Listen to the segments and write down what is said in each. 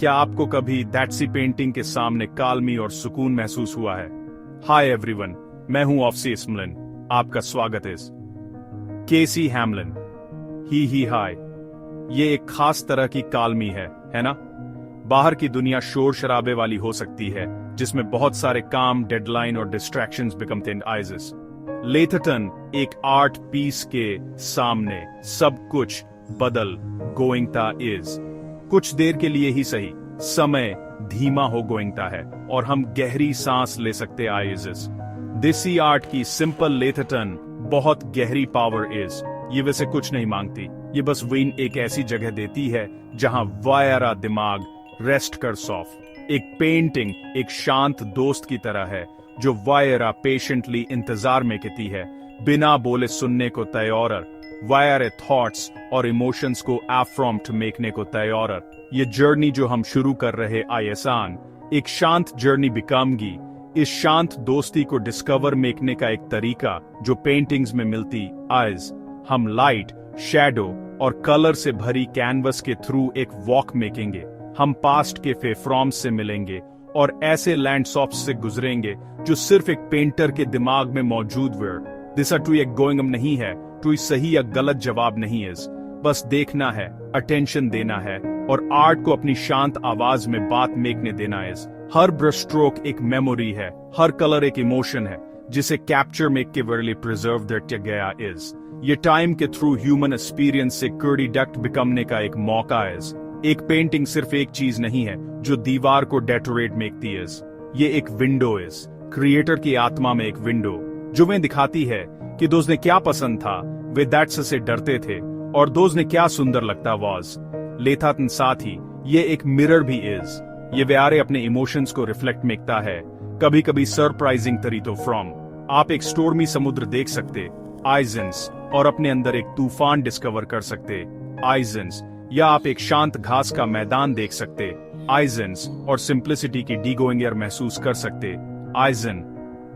क्या आपको कभी दैट सी पेंटिंग के सामने काल्मी और सुकून महसूस हुआ है? हाय एवरीवन, मैं हूं ऑफसी स्मलिन, आपका स्वागत है केसी हैमलिन ही हाय। ये एक खास तरह की काल्मी है ना? बाहर की दुनिया शोर शराबे वाली हो सकती है, जिसमें बहुत सारे काम, डेडलाइन और डिस्ट्रैक्शंस बिकमते इन आइजेस। लेथरटन एक आर्ट पीस के सामने सब कुछ बदल गोइंगता इज। कुछ देर के लिए ही सही, समय धीमा हो गोइंगता है और हम गहरी सांस ले सकते आइजेस। देसी आर्ट की सिंपल लेथरटन बहुत गहरी पावर इज। ये वैसे कुछ नहीं मांगती, ये बस विन एक ऐसी जगह देती है जहां वायरा दिमाग रेस्ट कर सॉफ। एक पेंटिंग एक शांत दोस्त की तरह है जो वायरा पेशेंटली इंतजार में कहती है, बिना बोले सुनने को तैयार। वायरे थॉट्स और इमोशंस को एफ्रॉम्प्ट मेकने को तैयार। ये जर्नी जो हम शुरू कर रहे आसान एक शांत जर्नी बिकमगी। इस शांत दोस्ती को डिस्कवर मेकने का एक तरीका जो पेंटिंग्स में मिलती आज। हम लाइट, शैडो और कलर से भरी कैनवस के थ्रू एक वॉक मेकेंगे। हम पास्ट के फेफ्रॉम्स से मिलेंगे और ऐसे लैंडस्केप्स से गुजरेंगे जो सिर्फ एक पेंटर के दिमाग में मौजूद वे। दिस टू एक गोइंगम नहीं है, टू सही या गलत जवाब नहीं है। बस देखना है, अटेंशन देना है और आर्ट को अपनी शांत आवाज में बात मेकने देना है। हर ब्रश स्ट्रोक एक मेमोरी है, हर कलर एक इमोशन है जिसे कैप्चर मेक के वर्ली प्रिजर्व किया गया इज। ये टाइम के थ्रू ह्यूमन एक्सपीरियंस से कर्डिडक्ट बिकमने का एक मौका है। एक पेंटिंग सिर्फ एक चीज नहीं है जो दीवार को डेकोरेट मेकती है। ये एक विंडो है, क्रिएटर की आत्मा में एक विंडो जो वे दिखाती है कि दोस्त ने क्या पसंद था, वे दैट्स से डरते थे, और दोस्त ने क्या सुंदर लगता वाज लेथातन। साथ ही ये एक मिरर भी इज। ये व्यारे अपने इमोशंस को रिफ्लेक्ट मेकता है, कभी कभी सरप्राइजिंग तरीकों फ्रॉम। आप एक स्टोर्मी समुद्र देख सकते आइजेंस और अपने अंदर एक तूफान डिस्कवर कर सकते आइजेंस, या आप एक शांत घास का मैदान देख सकते आइजेंस और सिंप्लिसिटी की डीगोइंगर महसूस कर सकते आइजन।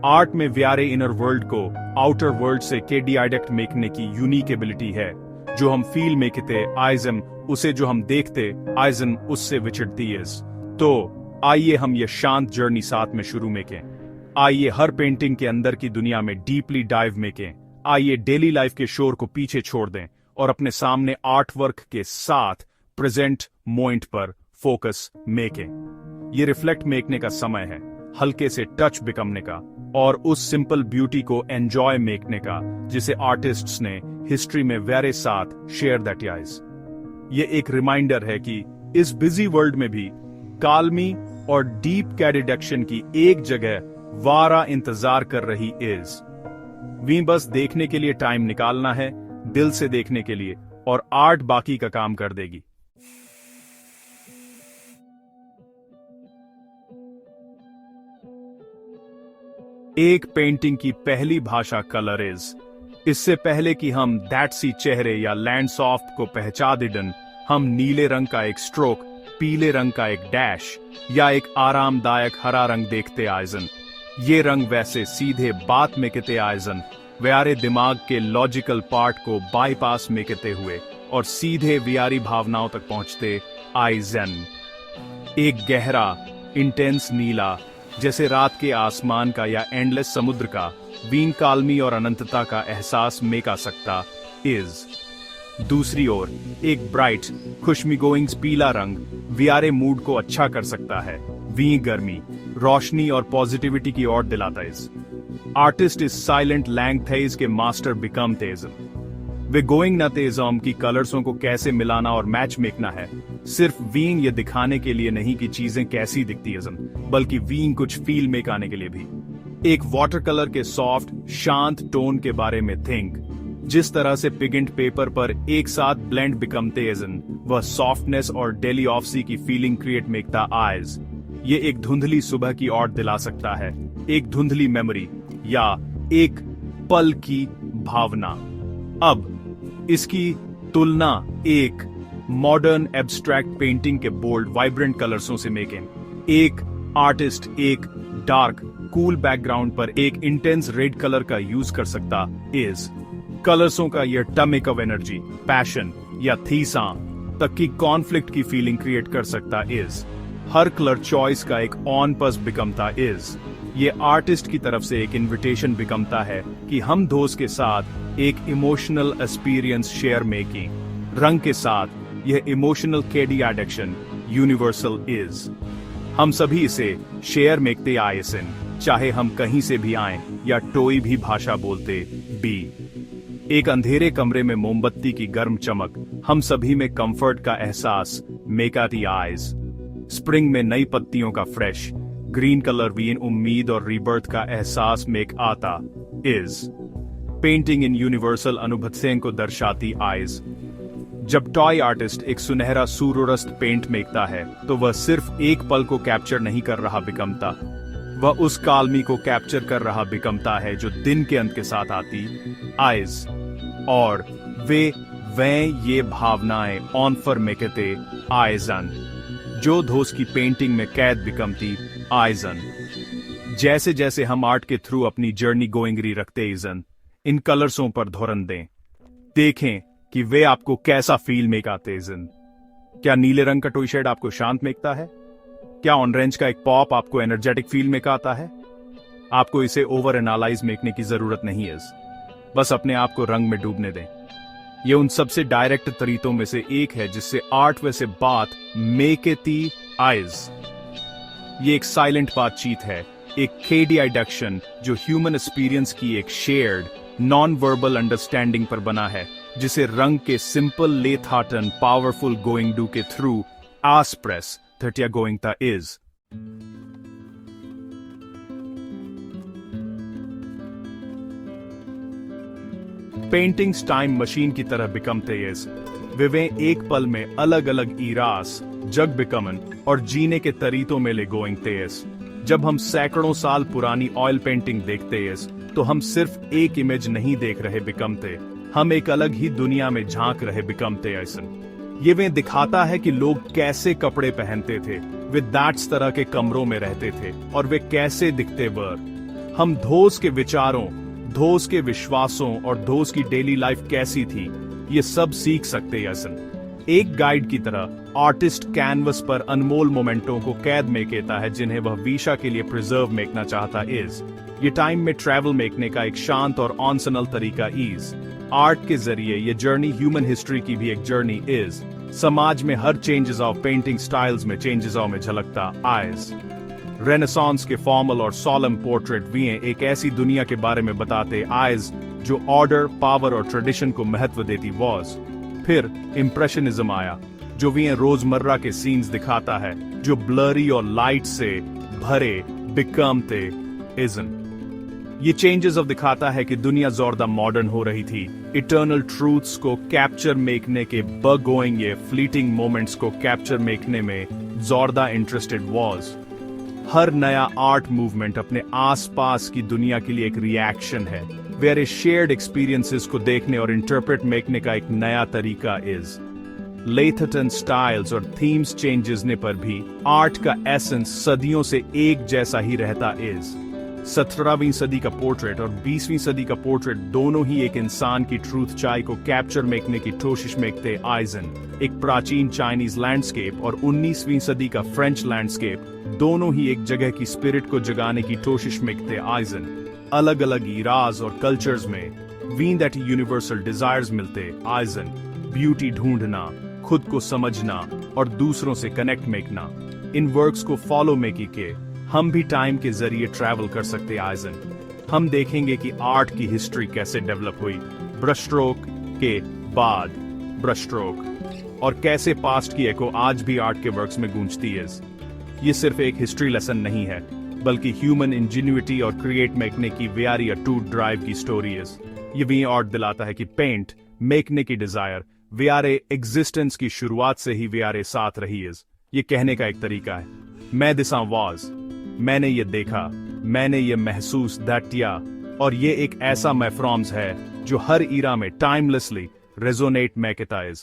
आर्ट में व्यारे इनर वर्ल्ड को आउटर वर्ल्ड से केडियाइडेक्ट मेकने की यूनिक एबिलिटी है। जो हम फील में कहते आइजम, उसे जो हम देखते आइजन उससे विचरती है। तो आइए हम ये शांत जर्नी साथ में शुरू में के। आइए हर पेंटिंग के अंदर की दुनिया में डीपली डाइव में के। आइए डेली लाइफ के शोर को पीछे छोड़ दें और अपने सामने आर्ट वर्क के साथ प्रेजेंट मोमेंट पर फोकस मेकें। ये रिफ्लेक्ट मेकने का समय है, हल्के से टच बिकमने का और उस सिंपल ब्यूटी को एंजॉय मेकने का जिसे आर्टिस्ट्स ने हिस्ट्री में वेरे साथ शेयर दैट याइज। ये एक रिमाइंडर है कि इस बिजी वर्ल्ड में भी काल्मी और डीप कैडिडक्शन की एक जगह वारा इंतजार कर रही इज। वी बस देखने के लिए टाइम निकालना है, दिल से देखने के लिए, और आर्ट बाकी का काम कर देगी। एक पेंटिंग की पहली भाषा कलर इज। इससे पहले कि हम दैट सी चेहरे या लैंडस्केप को पहचान दें, हम नीले रंग का एक स्ट्रोक, पीले रंग का एक डैश या एक आरामदायक हरा रंग देखते आइजन। ये रंग वैसे सीधे बात में कहते आइजन, व्यारे दिमाग के लॉजिकल पार्ट को बाईपास में कहते हुए और सीधे व्यारी भावनाओं तक पहुंचते आइजन। एक गहरा इंटेंस नीला जैसे रात के आसमान का या एंडलेस समुद्र का वीन काल्मी और अनंतता का एहसास मेका सकता इज। दूसरी ओर एक ब्राइट खुशमिगोइंग पीला रंग व्यारे मूड को अच्छा कर सकता है। वी गर्मी, रोशनी और पॉजिटिविटी की ओर दिलाता इज। आर्टिस्ट इस साइलेंट लैंग थेज के मास्टर बिकम तेज। वे गोइंग न तेजम की कलर्सों को कैसे मिलाना और मैच मेकना है, सिर्फ वीइंग ये दिखाने के लिए नहीं कि चीजें कैसी दिखती है, बल्कि वीइंग कुछ फील मेक आने के लिए भी। एक वाटर कलर के सॉफ्ट शांत टोन के बारे में थिंक। जिस तरह से पिगेंट पेपर पर एक साथ ब्लेंड बिकमते वह सॉफ्टनेस और डेली ऑफसी की फीलिंग क्रिएट मेकता आइज। ये एक धुंधली सुबह की ओर दिला सकता है, एक धुंधली मेमोरी या एक पल की भावना। अब इसकी तुलना एक मॉडर्न एब्स्ट्रैक्ट पेंटिंग के बोल्ड वाइब्रेंट कलर्सों से मेकें। एक आर्टिस्ट एक डार्क कूल बैकग्राउंड पर एक इंटेंस रेड कलर का यूज कर सकता इज। कलर्सों का यह टमिक ऑफ एनर्जी, पैशन या थीसा तक कि कॉन्फ्लिक्ट की फीलिंग क्रिएट कर सकता इज। हर कलर चॉइस का एक ऑन पस बिकमता इज। ये आर्टिस्ट की तरफ से एक इनविटेशन बिकमता है कि हम दोस्त के साथ एक इमोशनल एक्सपीरियंस शेयर मेकिंग। रंग के साथ यह emotional KD addiction universal is. हम सभी इसे शेयर मेकते आयसन, चाहे हम कहीं से भी आए या कोई भी भाषा बोलते बी। एक अंधेरे कमरे में मोमबत्ती की गर्म चमक हम सभी में कंफर्ट का एहसास मेकाती आईज। स्प्रिंग में नई पत्तियों का फ्रेश ग्रीन कलर वीन उम्मीद और रीबर्थ का एहसास मेक आता इज। पेंटिंग इन यूनिवर्सल अनुभूतियों को दर्शाती आईज। जब टॉय आर्टिस्ट एक सुनहरा सूर्यरस्त पेंट मेकता है तो वह सिर्फ एक पल को कैप्चर नहीं कर रहा बिकमता, वह उस कालमी को कैप्चर कर रहा बिकमता है जो दिन के अंत के साथ आती आइज। और वे ये भावनाएं ऑन फर मेकते आइजन, जो धोस की पेंटिंग में कैद बिकमती आइजन। जैसे जैसे हम आर्ट के थ्रू अपनी जर्नी गोइंगरी रखते इजन, इन कलर्सों पर धोरन देखें कि वे आपको कैसा फील मेक आते इजन। क्या नीले रंग का टॉय शेड आपको शांत मेकता है? क्या ऑरेंज का एक पॉप आपको एनर्जेटिक फील में आता है? आपको इसे ओवर एनालाइज मेकने की जरूरत नहीं है, बस अपने आप को रंग में डूबने दें। यह उन सबसे डायरेक्ट तरीकों में से एक है जिससे आर्ट वैसे बात मेकेती आइज। ये एक साइलेंट बातचीत है, एक केडी एडिक्शन जो ह्यूमन एक्सपीरियंस की एक शेयर्ड नॉन वर्बल अंडरस्टैंडिंग पर बना है, जिसे रंग के सिंपल लेथाटन पावरफुल गोइंग डू के थ्रू आसप्रेस थर्टिया गोइंग था इज। पेंटिंग्स टाइम मशीन की तरह बिकमते इज। वे एक पल में अलग अलग इरास जग बिकमन और जीने के तरीकों में ले गोइंग तेज। जब हम सैकड़ों साल पुरानी ऑयल पेंटिंग देखते इज तो हम सिर्फ एक इमेज नहीं देख रहे बिकमते, हम एक अलग ही दुनिया में झांक रहे बिकमते ऐसन। ये वे दिखाता है कि लोग कैसे कपड़े पहनते थे, वे दैट्स तरह के कमरों में रहते थे और वे कैसे दिखते वर। हम धोस के विचारों, धोस के विश्वासों और धोस की डेली लाइफ कैसी थी, ये सब सीख सकते ऐसन। एक गाइड की तरह आर्टिस्ट कैनवस पर अनमोल मोमेंटों को कैद में कहता है जिन्हें वह वीशा के लिए प्रिजर्व मेकना चाहता इज। ये टाइम में ट्रैवल मेकने का एक शांत और ऑनसनल तरीका इज। आर्ट के जरिए ये जर्नी ह्यूमन हिस्ट्री की भी एक जर्नी इज। समाज में हर चेंजेस ऑफ पेंटिंग स्टाइल्स में चेंजेस में झलकता आइज। रेनेसांस के फॉर्मल और सॉलम पोर्ट्रेट भी एक ऐसी दुनिया के बारे में बताते आइज जो ऑर्डर, पावर और ट्रेडिशन को महत्व देती वॉज। फिर इम्प्रेशनिज्म आया जो भी रोजमर्रा के सीन्स दिखाता है, जो ब्लरी और लाइट से भरे बिकमते इजन। ये चेंजेस ऑफ दिखाता है कि दुनिया जोरदार मॉडर्न हो रही थी। इटर्नल ट्रूथ्स को कैप्चर मेकने के बगोइंग ये फ्लीटिंग मोमेंट्स को कैप्चर मेकने में जोरदार इंटरेस्टेड वॉज। हर नया आर्ट मूवमेंट अपने आसपास की दुनिया के लिए एक रिएक्शन है, वेरे शेयर्ड एक्सपीरियंसेस को देखने और इंटरप्रेट मेकने का एक नया तरीका इज। लेथटन स्टाइल्स और थीम्स चेंजेस ने पर भी आर्ट का एसेंस सदियों से एक जैसा ही रहता इज। 17वीं सदी का पोर्ट्रेट और 20वीं सदी का पोर्ट्रेट दोनों ही एक इंसान की ट्रूथ चाय को कैप्चर मेकने की कोशिश मेकते आइजन। एक प्राचीन चाइनीज लैंडस्केप और 19वीं सदी का फ्रेंच लैंडस्केप दोनों ही एक जगह की स्पिरिट को जगाने की कोशिश मेकते आइजन। अलग अलग इराज और कल्चर्स में वीन दैट यूनिवर्सल डिजायर्स मिलते आइजन। ब्यूटी ढूंढना, खुद को समझना और दूसरों से कनेक्ट मेकना, इन वर्क्स को फॉलो मेकी के हम भी टाइम के जरिए ट्रैवल कर सकते आइजन। हम देखेंगे कि आर्ट की हिस्ट्री कैसे डेवलप हुई, ब्रश स्ट्रोक के बाद ब्रश स्ट्रोक, और कैसे पास्ट की एको आज भी आर्ट के वर्क्स में गूंजती है। ये सिर्फ एक हिस्ट्री लेसन नहीं है, बल्कि ह्यूमन इंजेन्युइटी और क्रिएट मेकने की वेरी अटूट ड्राइव की स्टोरी है। ये भी आर्ट दिलाता है कि पेंट मेकने की डिजायर व्यारे एग्जिस्टेंस की शुरुआत से ही व्यारे साथ रही है। ये कहने का एक तरीका है, मैं दिसा वाज, मैंने ये देखा, मैंने ये महसूस किया, और ये एक ऐसा मैफ्रॉम्स है जो हर ईरा में टाइमलेसली रेजोनेट मैकेता है।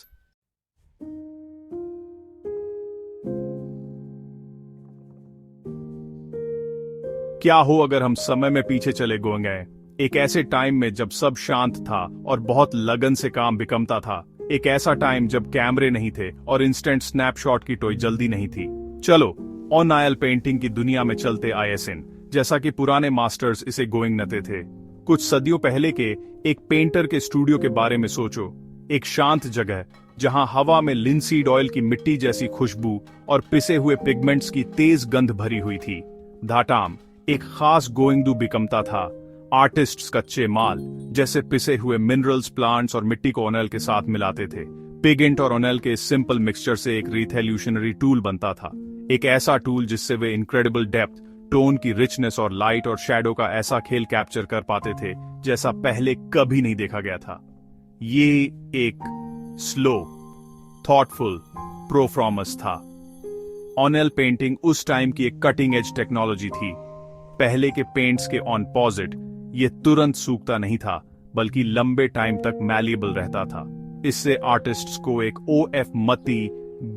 क्या हो अगर हम समय में पीछे चले गए, एक ऐसे टाइम में जब सब शांत था और बहुत लगन से काम बिकमता था। एक ऐसा टाइम जब कैमरे नहीं थे और इंस्टेंट स्नैपशॉट की टोई जल्दी नहीं थी। चलो ऑन ऑयल पेंटिंग की दुनिया में चलते आईएसएन, जैसा कि पुराने मास्टर्स इसे गोइंग नते थे। कुछ सदियों पहले के एक पेंटर के स्टूडियो के बारे में सोचो। एक शांत जगह जहां हवा में लिंसीड ऑयल की मिट्टी जैसी खुशबू और पिसे हुए पिगमेंट्स की तेज गंध भरी हुई थी। धाटाम एक खास गोइंगडू बिकमता था। आर्टिस्ट्स कच्चे माल जैसे पिसे हुए मिनरल्स, प्लांट्स और मिट्टी को ओनेल के साथ मिलाते थे। पिगेंट और ओनेल के सिंपल मिक्सचर से एक रिथेल्यूशनरी टूल बनता था। एक ऐसा टूल जिससे वे इनक्रेडिबल डेप्थ, टोन की रिचनेस और लाइट और शैडो का ऐसा खेल कैप्चर कर पाते थे जैसा पहले कभी नहीं देखा गया था। ये एक स्लो, थॉटफुल प्रोफॉर्मेंस था। ऑनेल पेंटिंग उस टाइम की एक कटिंग एज टेक्नोलॉजी थी। पहले के पेंट्स के ऑपोजिट ये तुरंत सूखता नहीं था, बल्कि लंबे टाइम तक मैलिएबल रहता था। इससे आर्टिस्ट्स को एक ओएफ मती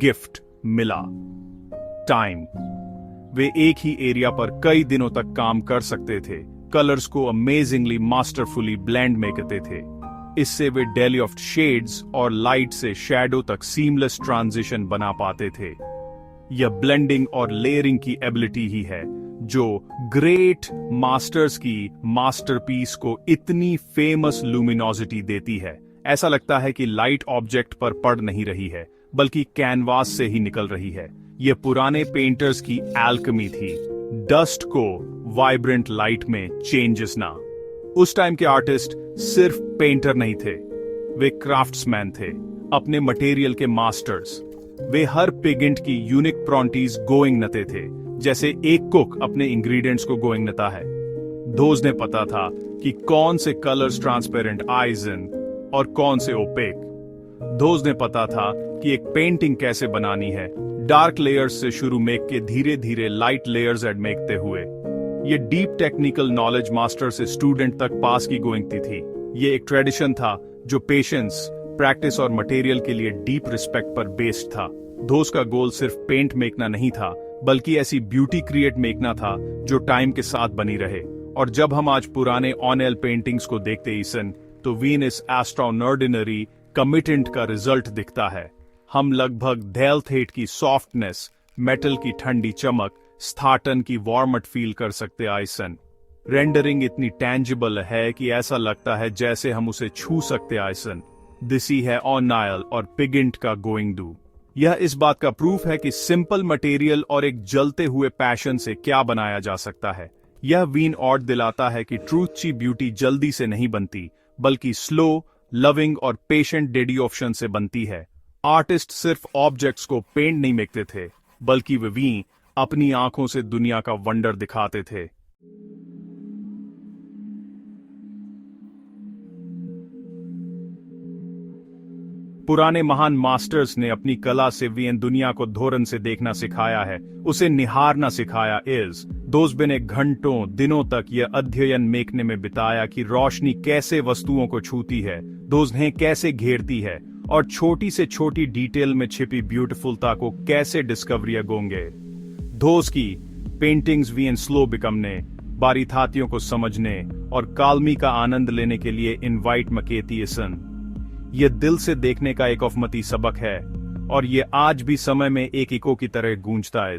गिफ्ट मिला, टाइम। वे एक ही एरिया पर कई दिनों तक काम कर सकते थे, कलर्स को अमेजिंगली मास्टरफुली ब्लेंड में करते थे। इससे वे डेली ऑफ शेड्स और लाइट से शैडो तक सीमलेस ट्रांजिशन बना पाते थे। यह ब्लेंडिंग और लेयरिंग की एबिलिटी ही है जो ग्रेट मास्टर्स की मास्टरपीस को इतनी फेमस लुमिनोसिटी देती है। ऐसा लगता है कि लाइट ऑब्जेक्ट पर पड़ नहीं रही है, बल्कि कैनवास से ही निकल रही है। यह पुराने पेंटर्स की एल्केमी थी, डस्ट को वाइब्रेंट लाइट में चेंजेस ना। उस टाइम के आर्टिस्ट सिर्फ पेंटर नहीं थे, वे क्राफ्ट्समैन थे, अपने मटेरियल के मास्टर्स। वे हर पिगमेंट की यूनिक प्रॉपर्टीज गोइंग नते थे, जैसे एक कुक अपने इंग्रेडिएंट्स को गोइंग नता है। दोज ने पता था कि कौन से कलर्स ट्रांसपेरेंट आइजन और कौन से ओपेक। दोज ने पता था कि एक पेंटिंग कैसे बनानी है, डार्क लेयर्स से शुरू मेक के धीरे धीरे लाइट लेयर्स एड मेकते हुए। ये डीप टेक्निकल नॉलेज मास्टर से स्टूडेंट तक पास की गोइंगती थी। ये एक ट्रेडिशन था जो पेशेंस, प्रैक्टिस और मटेरियल के लिए डीप रिस्पेक्ट पर बेस्ड था। दोज का गोल सिर्फ पेंट मेकना नहीं था, बल्कि ऐसी ब्यूटी क्रिएट मेकना था जो टाइम के साथ बनी रहे। और जब हम आज पुराने ऑनेल पेंटिंग्स को देखते ईसन, तो वीनस एस्ट्रोनॉर्डिनरी कमिटेंट का रिजल्ट दिखता है। हम लगभग डेल्थेट की सॉफ्टनेस, मेटल की ठंडी चमक, स्थाटन की वार्मट फील कर सकते आइसन। रेंडरिंग इतनी टैंजिबल है कि ऐसा लगता है जैसे हम उसे छू सकते आइसन। दिसी है ऑनाइल और पिगेंट का गोइंगडू। यह इस बात का प्रूफ है कि सिंपल मटेरियल और एक जलते हुए पैशन से क्या बनाया जा सकता है। यह वीन और दिलाता है कि ट्रूथ ची ब्यूटी जल्दी से नहीं बनती, बल्कि स्लो, लविंग और पेशेंट डेडिकेशन से बनती है। आर्टिस्ट सिर्फ ऑब्जेक्ट्स को पेंट नहीं मेकते थे, बल्कि वे अपनी आंखों से दुनिया का वंडर दिखाते थे। पुराने महान मास्टर्स ने अपनी कला से वीएन दुनिया को धोरन से देखना सिखाया है, उसे निहारना सिखाया। दोस्त ने घंटों दिनों तक यह अध्ययन मेकने में बिताया कि रोशनी कैसे वस्तुओं को छूती है, दोस्तें कैसे घेरती है, और छोटी से छोटी डिटेल में छिपी ब्यूटीफुलता को कैसे डिस्कवरिया गोंगे। दोस्त की पेंटिंग्स वीएन स्लो बिकमने, बारीथातियों को समझने और कालमी का आनंद लेने के लिए इनवाइट मकेती इसन। यह दिल से देखने का एक अफमती सबक है, और यह आज भी समय में एक इको की तरह गूंजता है।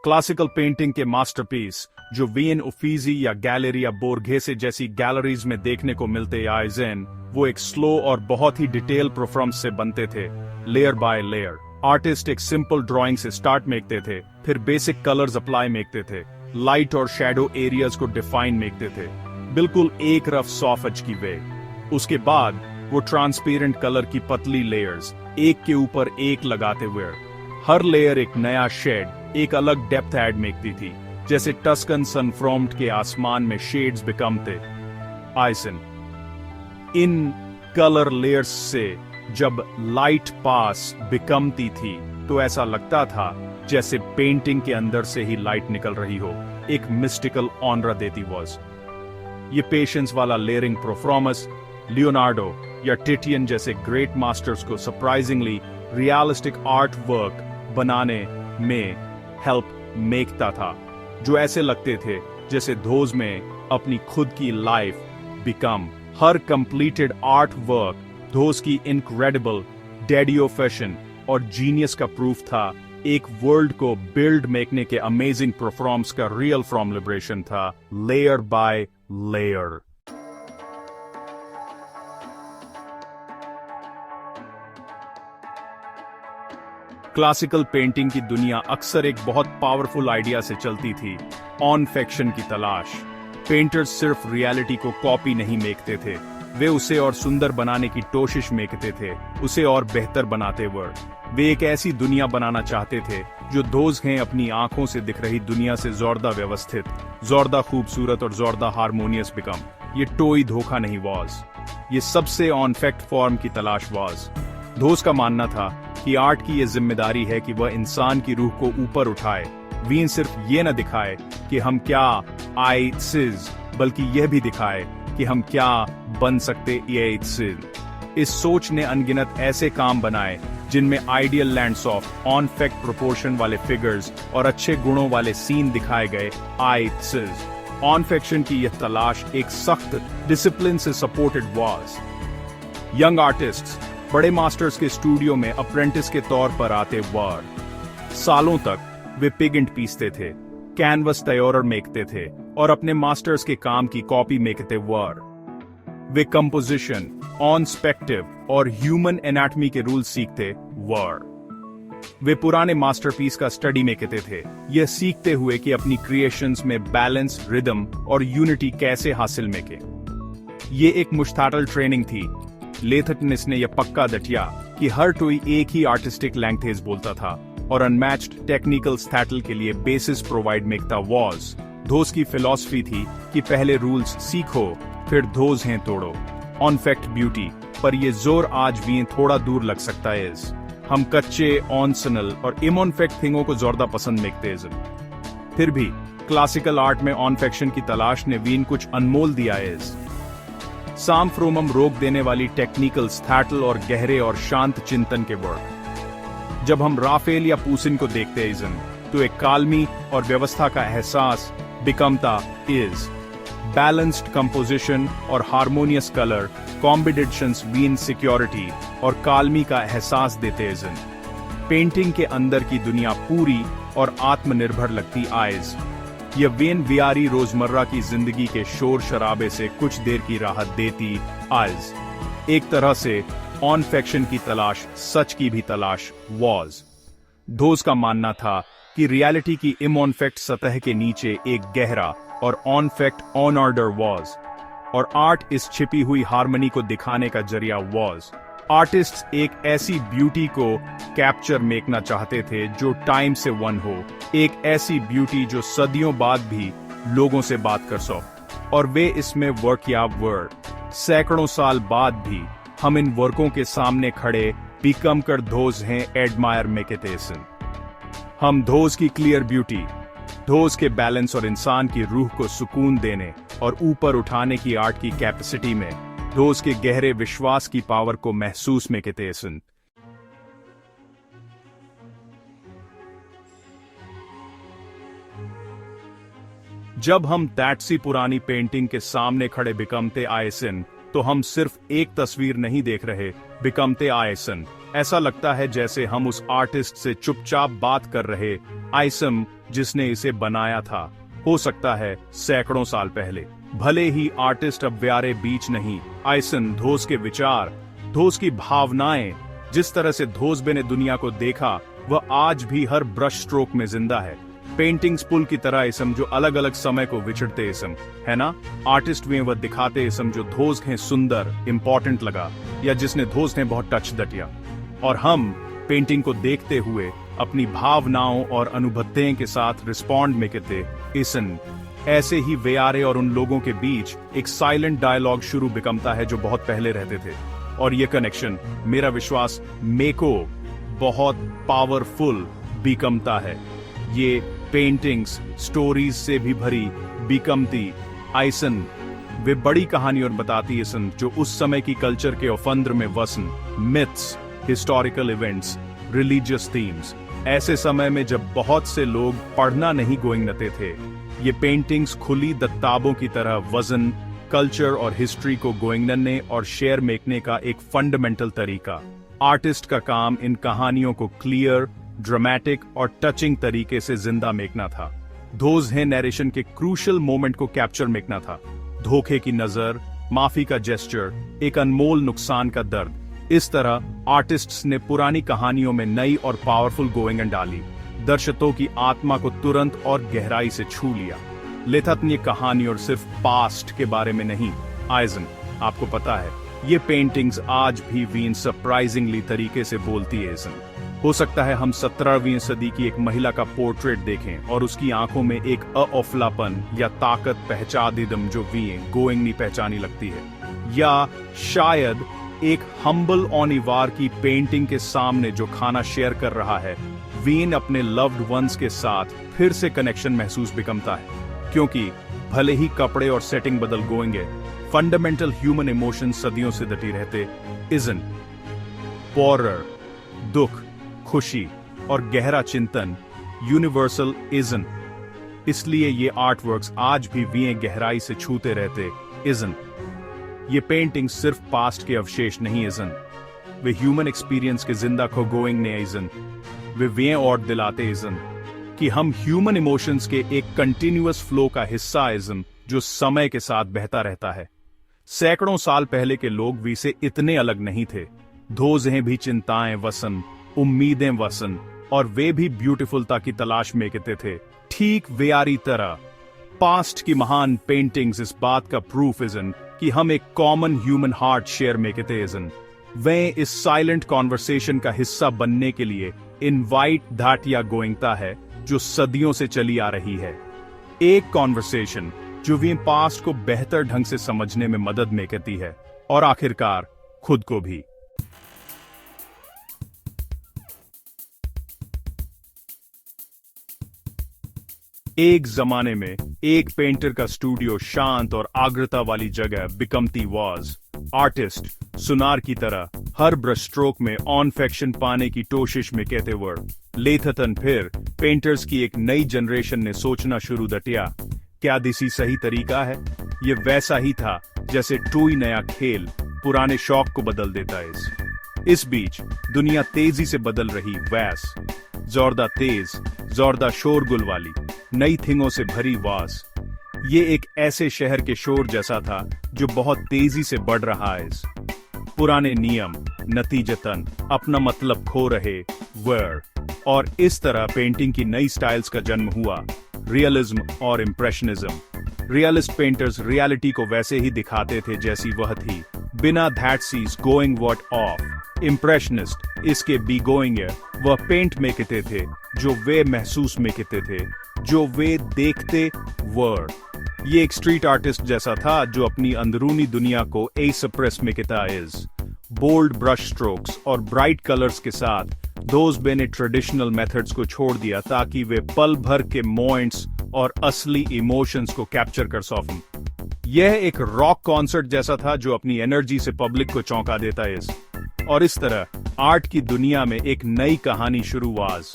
क्लासिकल पेंटिंग के मास्टरपीस जो वीएन उफीजी या गैलरिया बोर्घेसे जैसी गैलरीज में देखने को मिलते आइजेन, वो एक स्लो और बहुत ही डिटेल परफॉर्मेंस से बनते थे, लेयर बाय लेयर। आर्टिस्ट एक सिंपल ड्राइंग से स्टार्ट मेकते थे, फिर बेसिक कलर्स अप्लाई मेकते थे, लाइट और शैडो एरियाज को डिफाइन मेकते थे, बिल्कुल एक रफ सॉफ्ट की वे। उसके बाद वो ट्रांसपेरेंट कलर की पतली लेयर्स एक के ऊपर एक लगाते हुए, हर लेयर एक नया शेड, एक अलग डेप्थ ऐड मेकती थी, जैसे टस्कन सनफ्रॉम्ड के आसमान में शेड्स बिकमते आइसन। इन कलर लेयर्स से जब लाइट पास बिकमती थी तो ऐसा लगता था जैसे पेंटिंग के अंदर से ही लाइट निकल रही हो, एक मिस्टिकल ऑनरा देती वॉज। ये पेशेंस वाला लेयरिंग परफॉर्मेंस लियोनार्डो या टिटियन जैसे ग्रेट मास्टर्स को सरप्राइजिंगली रियलिस्टिक आर्ट वर्क बनाने में हेल्प मेकता था, जो ऐसे लगते थे जैसे धोज में अपनी खुद की लाइफ बिकम। हर कंप्लीटेड आर्ट वर्क धोज की इनक्रेडिबल डेडिकेशन और जीनियस का प्रूफ था। एक वर्ल्ड को बिल्ड मेकने के अमेजिंग परफॉर्मेंस का रियल फ्रॉम लिबरेशन था, layer by layer. Classical painting की दुनिया अक्सर एक बहुत पावरफुल आइडिया से चलती थी, ऑन फिक्शन की तलाश। पेंटर्स सिर्फ रियलिटी को कॉपी नहीं मेकते थे, वे उसे और सुंदर बनाने की कोशिश मेकते थे, उसे और बेहतर बनाते वे एक ऐसी दुनिया बनाना चाहते थे जो दोज हैं अपनी आंखों से दिख रही दुनिया से जोरदा व्यवस्थित, जोरदा खूबसूरत और जोरदा हारमोनियस बिकम। ये टोई धोखा नहीं वॉज, ये सबसे ऑन फैक्ट फॉर्म की तलाश वॉज। दोज का मानना था कि आर्ट की ये जिम्मेदारी है कि वह इंसान की रूह को ऊपर उठाए, वीन सिर्फ ये न दिखाए कि हम क्या आइसिज, बल्कि यह भी दिखाए कि हम क्या बन सकते ये। इस सोच ने अनगिनत ऐसे काम बनाए जिनमें ideal lands of on fact proportion वाले फिगर्स और अच्छे गुणों वाले सीन दिखाए गए। आइसिज ऑन फैक्शन की यह तलाश एक सख्त डिसिप्लिन से सपोर्टेड वॉज। यंग आर्टिस्ट्स बड़े मास्टर्स के स्टूडियो में अप्रेंटिस के तौर पर आते वर। सालों तक वे पिगमेंट पीसते थे, कैनवस तैयार मेकते थे और अपने मास्टर्स के काम की कॉपी मेकते वर। वे कंपोजिशन, ऑनस्पेक्टिव और ह्यूमन एनाटॉमी के रूल सीखते वर। वे पुराने मास्टरपीस का स्टडी मेकते थे, यह सीखते हुए कि अपनी क्रिएशंस में बैलेंस, रिदम और यूनिटी कैसे हासिल मेके। ये एक मुश्तातल ट्रेनिंग थी। लेथटनिस ने यह पक्का दटिया कि हर कोई एक ही आर्टिस्टिक लैंग्वेज बोलता था और अनमैच्ड टेक्निकल स्टैटल के लिए बेसिस प्रोवाइड मेकता वॉज। धोज की फिलॉसफी थी कि पहले रूल्स सीखो, फिर धोज हैं तोड़ो। ऑन फैक्ट ब्यूटी पर यह जोर आज भी थोड़ा दूर लग सकता है। हम कच्चे, ऑनसनल और इमॉन फैक्ट थिंगों को जोरदा पसंद मेकते हैं। फिर भी क्लासिकल आर्ट में ऑन फैक्शन की तलाश ने वीन कुछ अनमोल दिया है। साम फ्रोमम रोक देने वाली टेक्निकल स्टैटल और गहरे और शांत चिंतन के वर्क। जब हम राफेल या पूसिन को देखते हैं तो एक कालमी और व्यवस्था का एहसास बिकमता इज। बैलेंस्ड कंपोजिशन और हार्मोनियस कलर कॉम्बिनेशंस वीन सिक्योरिटी और कालमी का एहसास देते हैं। पेंटिंग के अंदर की दुनिया पूरी और आत्मनिर्भर लगती आइज। यह वेन वियारी रोजमर्रा की जिंदगी के शोर शराबे से कुछ देर की राहत देती आइज। एक तरह से ऑन फैक्शन की तलाश सच की भी तलाश वॉज। धोज का मानना था कि रियलिटी की इमॉन फैक्ट सतह के नीचे एक गहरा और on fact on order was, और आर्ट इस छिपी हुई हार्मनी को दिखाने का जरिया वॉज। आर्टिस्ट्स एक ऐसी ब्यूटी को कैप्चर मेकना चाहते थे जो टाइम से वन हो, एक ऐसी ब्यूटी जो सदियों बाद भी लोगों से बात कर सो, और वे इसमें वर्क या वर्ड। सैकड़ों साल बाद भी हम इन वर्कों के सामने खड़े बिकम कर धोज हैं एडमायर मेकेतेसन। हम धोज की क्लियर ब्यूटी, धोज के बैलेंस और इंसान की रूह को सुकून देने और ऊपर उठाने की आर्ट की कैपेसिटी में धोज के गहरे विश्वास की पावर को महसूस में कहते हैं। जब हम दैट्सी पुरानी पेंटिंग के सामने खड़े बिकमते आयसन, तो हम सिर्फ एक तस्वीर नहीं देख रहे, बिकमते आयसन। ऐसा लगता है जैसे हम उस आर्टिस्ट से चुपचाप बात कर रहे, आइसम जिसने इसे बनाया था, हो सकता है सैकड़ों साल पहले। भले ही आर्टिस्ट अब व्यारे बीच नहीं, आइसन धोज के विचार, धोज की भावनाएं, जिस तरह से धोजबे ने दुनिया को देखा, वह आज भी हर ब्रश स्ट्रोक में जिंदा है। पेंटिंग्स पुल की तरह इसम जो अलग अलग समय को विचरते इसम, है ना? आर्टिस्ट में वह दिखाते इसम जो धोज ने सुंदर, इंपॉर्टेंट लगा, या जिसने धोज ने बहुत टच दटिया। और हम पेंटिंग को देखते हुए अपनी भावनाओं और अनुभूतियों के साथ रिस्पॉन्ड में कहते इसन। ऐसे ही व्यारे और उन लोगों के बीच एक साइलेंट डायलॉग शुरू बिकमता है जो बहुत पहले रहते थे। और ये कनेक्शन, मेरा विश्वास, मेको बहुत पावरफुल बिकमता है। ये पेंटिंग्स स्टोरीज से भी भरी बिकमती आइसन, वे बड़ी कहानी और बताती इसन जो उस समय की कल्चर के औफंद्र में वसन, myths, historical events, religious themes. ऐसे समय में जब बहुत से लोग पढ़ना नहीं गोइंग नते थे, ये पेंटिंग्स खुली दत्ताबों की तरह वजन, कल्चर और हिस्ट्री को गोइंगनने और शेयर मेकने का एक फंडामेंटल तरीका। आर्टिस्ट का काम इन कहानियों को क्लियर, ड्रामेटिक और टचिंग तरीके से जिंदा मेकना था। दोज है नरेशन के क्रूशल मोमेंट को कैप्चर मेकना था। धोखे की नजर, माफी का जेस्चर, एक अनमोल नुकसान का दर्द। इस तरह आर्टिस्ट्स ने पुरानी कहानियों में नई और पावरफुल गोइंगन डाली, दर्शकों की आत्मा को तुरंत और गहराई से छू लिया। लेथन ये कहानी और सिर्फ पास्ट के बारे में नहीं। आइजन, आपको पता है ये पेंटिंग्स आज भी वीन सरप्राइजिंगली तरीके से बोलती है। हो सकता है हम 17वीं सदी की एक महिला का पोर्ट्रेट देखें और उसकी आंखों में एक अफलापन या ताकत पहचादिदम जो वीए गोइंग नहीं पहचानी लगती है, या शायद एक हम्बल ओनिवार की पेंटिंग के सामने जो खाना शेयर कर रहा है, वीन अपने लव्ड वंस के साथ फिर से कनेक्शन महसूस बिकमता है। क्योंकि भले ही कपड़े और सेटिंग बदल गोएंगे, फंडामेंटल ह्यूमन इमोशन सदियों से डटी रहते। इजन, हॉरर, दुख, खुशी और गहरा चिंतन यूनिवर्सल इजन। इसलिए ये आर्टवर्क्स आज भी वीए गहराई से छूते रहते। इजन, ये पेंटिंग सिर्फ पास्ट के अवशेष नहीं इजन, वे ह्यूमन एक्सपीरियंस के जिंदा खो गोइंग ने इजन। वे और दिलाते इजन कि हम ह्यूमन इमोशंस के एक कंटिन्यूअस फ्लो का हिस्सा इजन, जो समय के साथ बहता रहता है। सैकड़ों साल पहले के लोग वी से इतने अलग नहीं थे। धोजें भी चिंताएं वसन, उम्मीदें वसन, और वे भी ब्यूटीफुलता की तलाश में कहते थे। ठीक वेयारी तरह पास्ट की महान पेंटिंग्स इस बात का प्रूफ इजन कि हम एक कॉमन ह्यूमन हार्ट शेयर में कहते इजन। वे इस साइलेंट कॉन्वर्सेशन का हिस्सा बनने के लिए इनवाइट धाटिया गोइंगता है जो सदियों से चली आ रही है। एक कॉन्वर्सेशन जो वे पास्ट को बेहतर ढंग से समझने में मदद में कहती है, और आखिरकार खुद को भी। एक जमाने में एक पेंटर का स्टूडियो शांत और आर्द्रता वाली जगह बिकमती वाज। आर्टिस्ट सुनार की तरह हर ब्रश स्ट्रोक में ऑनफेक्शन पाने की कोशिश में कहते वर्ड। लेथतन फिर पेंटर्स की एक नई जनरेशन ने सोचना शुरू दटिया, क्या दिसी सही तरीका है? ये वैसा ही था जैसे कोई नया खेल पुराने शौक को बदल देता है। इस बीच दुनिया तेजी से बदल रही, वैस जोरदा तेज, जोरदा शोरगुल वाली, नई थिंगों से भरी वास। ये एक ऐसे शहर के शोर जैसा था जो बहुत तेजी से बढ़ रहा है। पुराने नियम नतीजतन अपना मतलब खो रहे वर्ड, और इस तरह पेंटिंग की नई स्टाइल्स का जन्म हुआ, रियलिज्म और इम्प्रेशनिज्म। रियलिस्ट पेंटर्स रियलिटी को वैसे ही दिखाते थे जैसी वह थी, बिना that sees going what of. Impressionist इसके बी गोइंग वह पेंट में कहते थे जो वे महसूस में कहते थे, जो वे देखते वर्ड। ये एक स्ट्रीट आर्टिस्ट जैसा था जो अपनी अंदरूनी दुनिया को एक्सप्रेस में कहता इज। बोल्ड ब्रश स्ट्रोक्स और ब्राइट कलर्स के साथ दोस्त ने ट्रेडिशनल मेथड्स को छोड़ दिया ताकि वे पल भर के मोमेंट्स और असली इमोशंस को कैप्चर कर सकें। यह एक रॉक कॉन्सर्ट जैसा था जो अपनी एनर्जी से पब्लिक को चौंका देता है। और इस तरह आर्ट की दुनिया में एक नई कहानी शुरू वाज।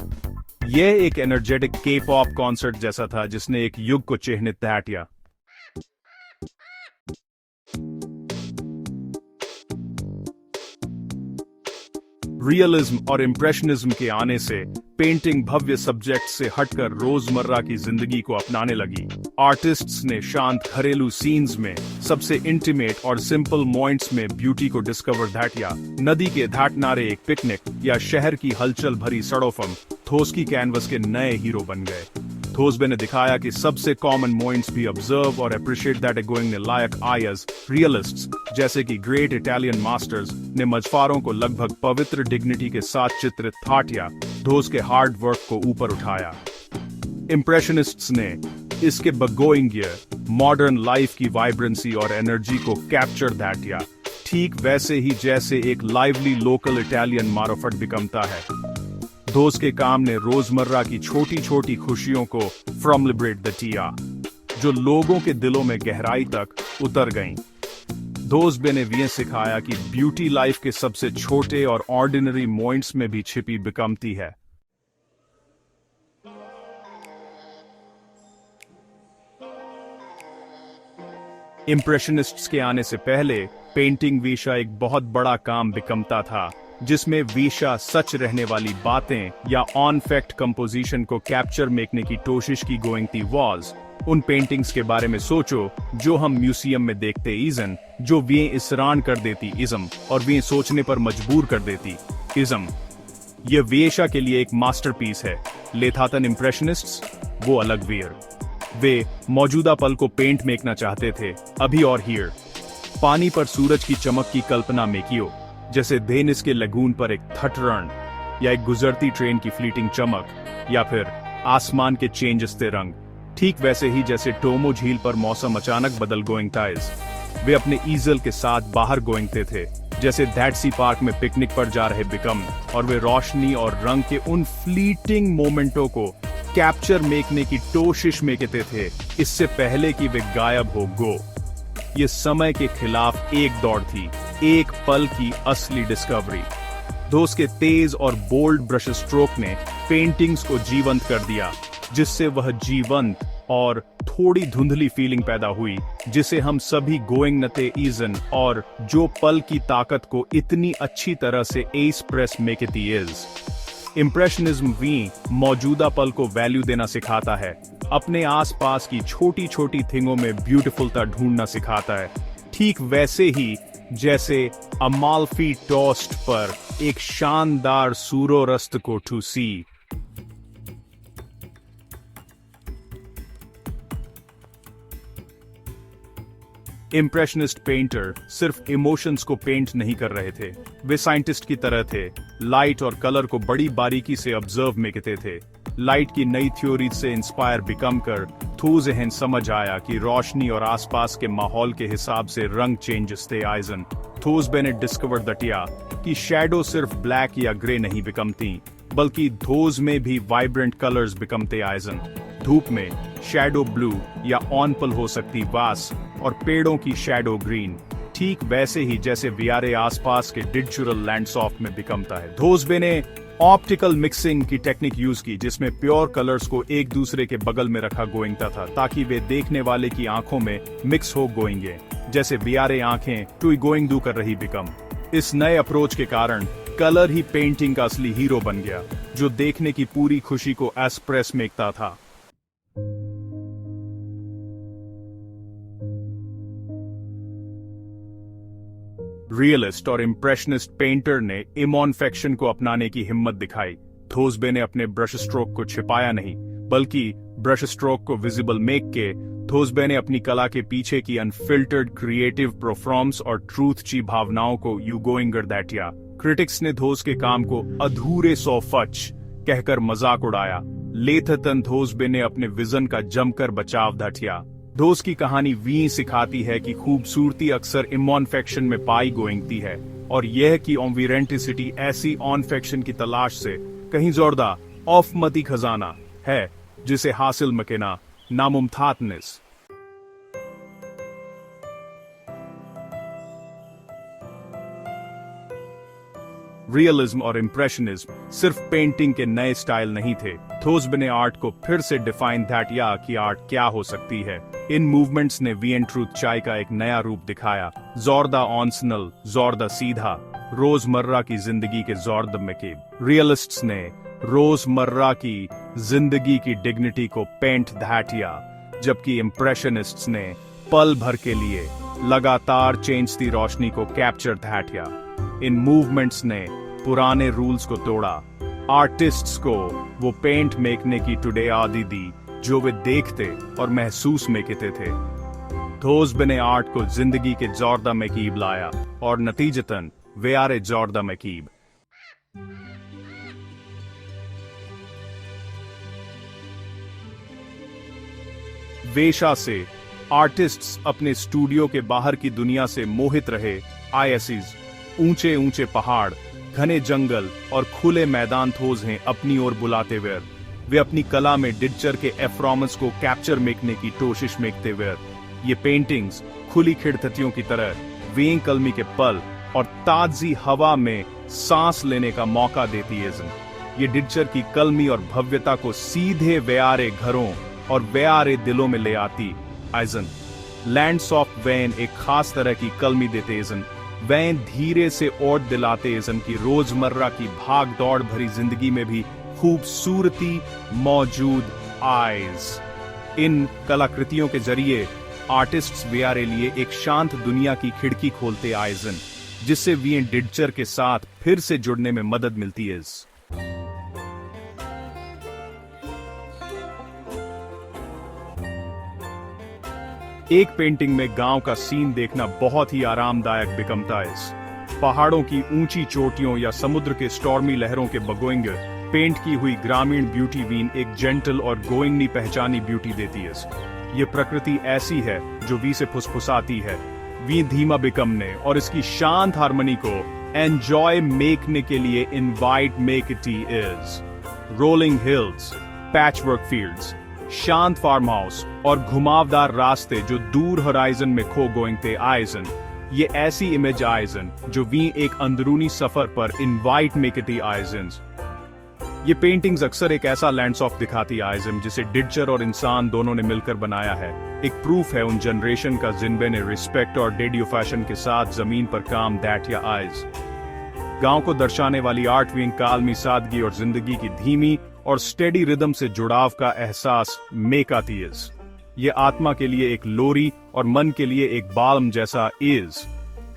यह एक एनर्जेटिक के पॉप कॉन्सर्ट जैसा था जिसने एक युग को चिन्हित किया। रियलिज्म और इम्प्रेशनिज्म के आने से पेंटिंग भव्य सब्जेक्ट से हटकर रोजमर्रा की जिंदगी को अपनाने लगी। आर्टिस्ट्स ने शांत घरेलू सीन्स में सबसे इंटीमेट और सिंपल मोमेंट्स में ब्यूटी को डिस्कवर धाटिया। नदी के धाट नारे एक पिकनिक या शहर की हलचल भरी सड़ोफम थोस की कैनवस के नए हीरो बन गए। थोसबे ने दिखाया कि सबसे कॉमन मोमेंट्स भी ऑब्जर्व और अप्रिशिएट दैट ए गोइंग ने लायक आयस। रियलिस्ट्स जैसे कि ग्रेट इटालियन मास्टर्स ने मजफारों को लगभग पवित्र डिग्निटी के साथ चित्रित थाटिया धोस के हार्ड वर्क को ऊपर उठाया। इम्प्रेशनिस्ट्स ने इसके बगोइंग मॉडर्न लाइफ की वाइब्रेंसी और एनर्जी को कैप्चर दैटिया, ठीक वैसे ही जैसे एक लाइवली लोकल इटालियन मारोफट बिकमता है। दोस्त के काम ने रोजमर्रा की छोटी छोटी खुशियों को फ्रॉम लिबरेट द टिया, जो लोगों के दिलों में गहराई तक उतर गईं। दोस्त ने भी सिखाया कि ब्यूटी लाइफ के सबसे छोटे और ऑर्डिनरी मोमेंट्स में भी छिपी बिकमती है। इम्प्रेशनिस्ट्स के आने से पहले पेंटिंग वेशा एक बहुत बड़ा काम बिकमता था, जिसमें वेशा सच रहने वाली बातें या ऑन फैक्ट कंपोजिशन को कैप्चर मेकने की कोशिश की गोइंग थी वॉज। उन पेंटिंग्स के बारे में सोचो जो हम म्यूजियम में देखते इज़न, जो वे इसरान कर देती इज़म और वे सोचने पर मजबूर कर देती इज़म। ये वेशा के लिए एक मास्टरपीस है। लेथातन इम्प्रेशनिस्ट्स वो अलग वेयर, वे मौजूदा पल को पेंट मेकना चाहते थे, अभी और हियर। पानी पर सूरज की चमक की कल्पना मेकियो, जैसे वेनिस के लगून पर एक थटरण, या एक गुजरती ट्रेन की फ्लीटिंग चमक, या फिर आसमान के चेंजस्ते रंग। ठीक वैसे ही जैसे टोमो झील पर मौसम अचानक बदल गोइंग था, वे अपने ईजल के साथ बाहर गोइंगते थे, जैसे दैट्सी पार्क में पिकनिक पर जा रहे बिकम, और वे रोशनी और रंग के उन फ्लीटिंग मोमेंटों को कैप्चर मेकने की कोशिश में कहते थे, इससे पहले कि वे गायब हो गो। ये समय के खिलाफ एक दौड़ थी, एक पल की असली डिस्कवरी। दोस्त के तेज और बोल्ड ब्रश स्ट्रोक ने पेंटिंग्स को जीवंत कर दिया, जिससे वह जीवंत और थोड़ी धुंधली फीलिंग पैदा हुई, जिसे हम सभी गोइंग नते ईजन और जो पल की ताकत को इतनी अच्छी तरह से एक्सप्रेस मेकती इज। इम्प्रेशनिज्म भी मौजूदा पल को वैल्यू देना सिखाता है, अपने आसपास की छोटी छोटी थिंगों में ब्यूटीफुलता ढूंढना सिखाता है, ठीक वैसे ही जैसे अमाल्फी टोस्ट पर एक शानदार सूर्यास्त को टू सी। इम्प्रेशनिस्ट पेंटर सिर्फ इमोशंस को पेंट नहीं कर रहे थे, वे साइंटिस्ट की तरह थे। लाइट और कलर को बड़ी बारीकी से ऑब्जर्व में कहते थे। लाइट की नई थ्योरी से इंस्पायर बिकम कर थोज एहन समझ आया कि रोशनी और आसपास के माहौल के हिसाब से रंग चेंजेस थे आइजन। थोज बेनेट डिस्कवर्ड दटिया कि शैडो सिर्फ ब्लैक या ग्रे नहीं बिकमती, बल्कि धोज में भी वाइब्रेंट कलर्स बिकमते आइजन। धूप में शैडो ब्लू या ऑनपल हो सकती वास, और पेड़ों की शैडो ग्रीन, ठीक वैसे ही जैसे वियारे आसपास के डिजिटल लैंडस्केप में बिकमता है। धोजबे ने ऑप्टिकल मिक्सिंग की टेक्निक यूज की, जिसमें प्योर कलर्स को एक दूसरे के बगल में रखा गोइंगता था, ताकि वे देखने वाले की आंखों में मिक्स हो गोइंगे, जैसे वियारे आंखें टू गोइंग दू कर रही बिकम। इस नए अप्रोच के कारण कलर ही पेंटिंग का असली हीरो बन गया, जो देखने की पूरी खुशी को एक्सप्रेस मेकता था। रियलिस्ट और इम्प्रेशनिस्ट पेंटर ने इमॉन्फेक्शन को अपनाने की हिम्मत दिखाई। थोजबे ने अपने ब्रश स्ट्रोक को छिपाया नहीं, बल्कि ब्रश स्ट्रोक को विजिबल मेक के थोजबे ने अपनी कला के पीछे की अनफिल्टर्ड क्रिएटिव परफॉर्मेंस और ट्रूथ ची भावनाओं को यू गोइंगर दैटिया। क्रिटिक्स ने थोज के काम को अधूरे सौ फच कहकर मजाक उड़ाया। लेथतन थोजबे ने अपने विजन का जमकर बचाव धाटिया। दोस्त की कहानी वी सिखाती है कि खूबसूरती अक्सर इमॉन्फेक्शन में पाई गोइंगती है, और यह कि ऑनविरेंटिसिटी ऐसी ऑनफेक्शन की तलाश से कहीं जोरदा ऑफमती खजाना है, जिसे हासिल मकेना नामुमथातनिस। रियलिज्म और इम्प्रेशनिज्म सिर्फ पेंटिंग के नए स्टाइल नहीं थे। थोजबे ने आर्ट को फिर से डिफाइन दैटिया कि आर्ट क्या हो सकती है। इन मूवमेंट्स ने वी एंड ट्रूथ चाय का एक नया रूप दिखाया, जोरदा ऑनसनल, जोरदा सीधा, रोजमर्रा की जिंदगी के जोरद में की। रियलिस्ट्स ने रोजमर्रा की जिंदगी की डिग्निटी को पेंट धाटिया, जबकि इम्प्रेशनिस्ट्स ने पल भर के लिए लगातार चेंजती रोशनी को कैप्चर धाटिया। इन मूवमेंट्स ने पुराने रूल्स को तोड़ा, आर्टिस्ट्स को वो पेंट मेकने की टुडे आदि दी जो वे देखते और महसूस में कहते थे। थोजबे ने आर्ट को जिंदगी के जोरदा मकीब लाया, और नतीजतन वे आरे जोरदा मकीब। वेशा से आर्टिस्ट्स अपने स्टूडियो के बाहर की दुनिया से मोहित रहे। आईएसईज, ऊंचे ऊंचे पहाड़, घने जंगल और खुले मैदान थोज हैं अपनी ओर बुलाते हुए। वे अपनी कला में डिटचर के एफ्रोमस को कैप्चर मेकने की कोशिश मेकते हुए। ये पेंटिंग्स खुली खिड़कियों की तरह वें कलमी के पल और ताजी हवा में सांस लेने का मौका देती है। ये डिटचर की कलमी और भव्यता को सीधे व्यारे घरों और व्यारे दिलों में ले आती। आइजन लैंड्स ऑफ वैन एक खास तरह की कलमी देते इज़न। वैन धीरे से ओट दिलाते इज़न की रोजमर्रा की भाग दौड़ भरी जिंदगी में भी खूबसूरती मौजूद आइज। इन कलाकृतियों के जरिए आर्टिस्ट्स व्यारे लिए एक शांत दुनिया की खिड़की खोलते आइजन, जिससे वी डिडचर के साथ फिर से जुड़ने में मदद मिलती है। एक पेंटिंग में गांव का सीन देखना बहुत ही आरामदायक बिकमता है। पहाड़ों की ऊंची चोटियों या समुद्र के स्टॉर्मी लहरों के बगोइंग पेंट की हुई ग्रामीण ब्यूटी वीन एक जेंटल और गोइंगनी पहचानी ब्यूटी देती है। ये प्रकृति ऐसी है जो वी से फुसफुसाती है। वी धीमा बिकमने और इसकी शांत हार्मनी को एंजॉय मेकने के लिए इनवाइट मेकटी is rolling hills, patchwork fields, शांत फार्म हाउस और घुमावदार रास्ते जो दूर होराइजन में खो गोइंगते आइजन। ये ऐसी इमेज आइजन जो वी एक अंदरूनी सफर पर इनवाइट मेकटी आइजन। ये पेंटिंग्स अक्सर एक ऐसा लैंडस्केप दिखाती आइजन जिसे डिडचर और इंसान दोनों ने मिलकर बनाया है। एक प्रूफ है उन जनरेशन का जिनबे ने रिस्पेक्ट और डेडियोफैशन के साथ जमीन पर काम दैट या आइज। गांव को दर्शाने वाली आर्ट विंग कालमी सादगी और जिंदगी की धीमी और स्टेडी रिदम से जुड़ाव का एहसास मेक आती है। ये आत्मा के लिए एक लोरी और मन के लिए एक बाल्म जैसा इज।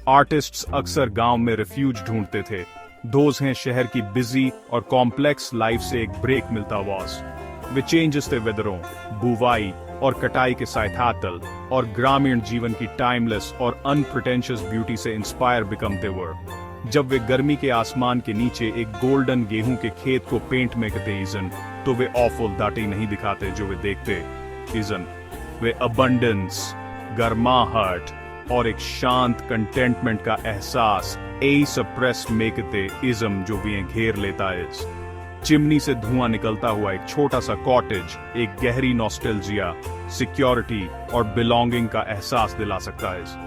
आर्टिस्ट्स अक्सर गांव में रिफ्यूज ढूंढते थे। दोज हैं शहर की बिजी और कॉम्प्लेक्स लाइफ से एक ब्रेक मिलता वास। वे चेंजेस थे वेदरों, बुवाई और कटाई के साइथातल और ग्रामीण जीवन की टाइमलेस और अनप्रिटेंशियस ब्यूटी से इंस्पायर बिकमते वर। जब वे गर्मी के आसमान के नीचे एक गोल्डन गेहूं के खेत को पेंट में करते इजन, तो वे ऑफुल दाटी नहीं दिखाते जो वे देखते इजन। वे अबंडेंस, गर्माहट और एक शांत कंटेंटमेंट का एहसास ए सप्रेस मेकते इज्म जो भी घेर लेता है। चिमनी से धुआं निकलता हुआ एक छोटा सा कॉटेज एक गहरी नॉस्टैल्जिया, सिक्योरिटी और बिलोंगिंग का एहसास दिला सकता है।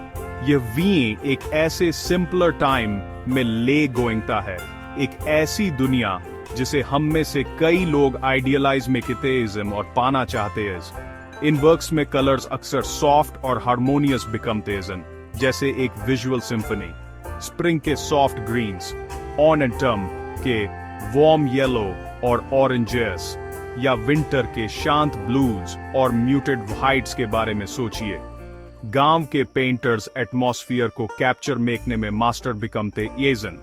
यह वी एक ऐसे सिंपलर टाइम में ले गोइंगता है, एक ऐसी दुनिया जिसे हम में से कई लोग आइडियलाइज में कितेइज्म और पाना चाहते हैं। इन वर्क्स में कलर्स अक्सर सॉफ्ट और हार्मोनियस बिकमते हैं, जैसे एक विजुअल सिंफनी। स्प्रिंग के सॉफ्ट ग्रीन्स, ऑटम के वार्म येलो और ऑरेंजेस, या विंटर के शांत ब्लूज और म्यूटेड व्हाइट्स के बारे में सोचिए। गांव के पेंटर्स एटमॉस्फियर को कैप्चर मेकने में मास्टर बिकमते येजन।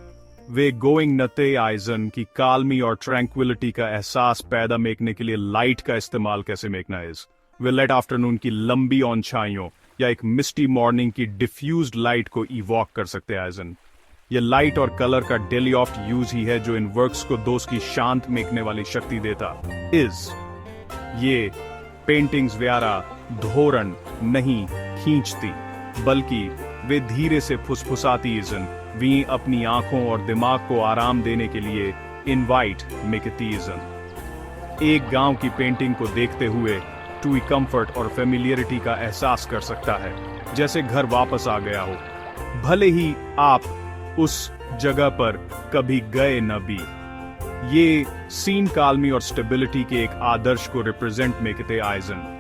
वे गोइंग नते आइजन की कालमी और ट्रैंक्विलिटी का एहसास पैदा मेकने के लिए लाइट का इस्तेमाल कैसे मेकना है। वे लेट आफ्टरनून की लंबी औंछाइयों या एक मिस्टी मॉर्निंग की डिफ्यूज्ड लाइट को इवॉक कर सकते आइजन। ये लाइट और कलर का डेलीऑफ्ट यूज ही है जो इन वर्क्स को दोस्त की शांत मेकने वाली शक्ति देता इज। ये पेंटिंग्स व्यारा धोरण नहीं खींचती, बल्कि वे धीरे से फुसफुसाती इजन। वी अपनी आंखों और दिमाग को आराम देने के लिए इनवाइट मेकती इजन। एक गांव की पेंटिंग को देखते हुए टू कंफर्ट और फेमिलियरिटी का एहसास कर सकता है, जैसे घर वापस आ गया हो, भले ही आप उस जगह पर कभी गए न भी। ये सीन कालमी और स्टेबिलिटी के एक आदर्श को रिप्रेजेंट मेकते आइजन।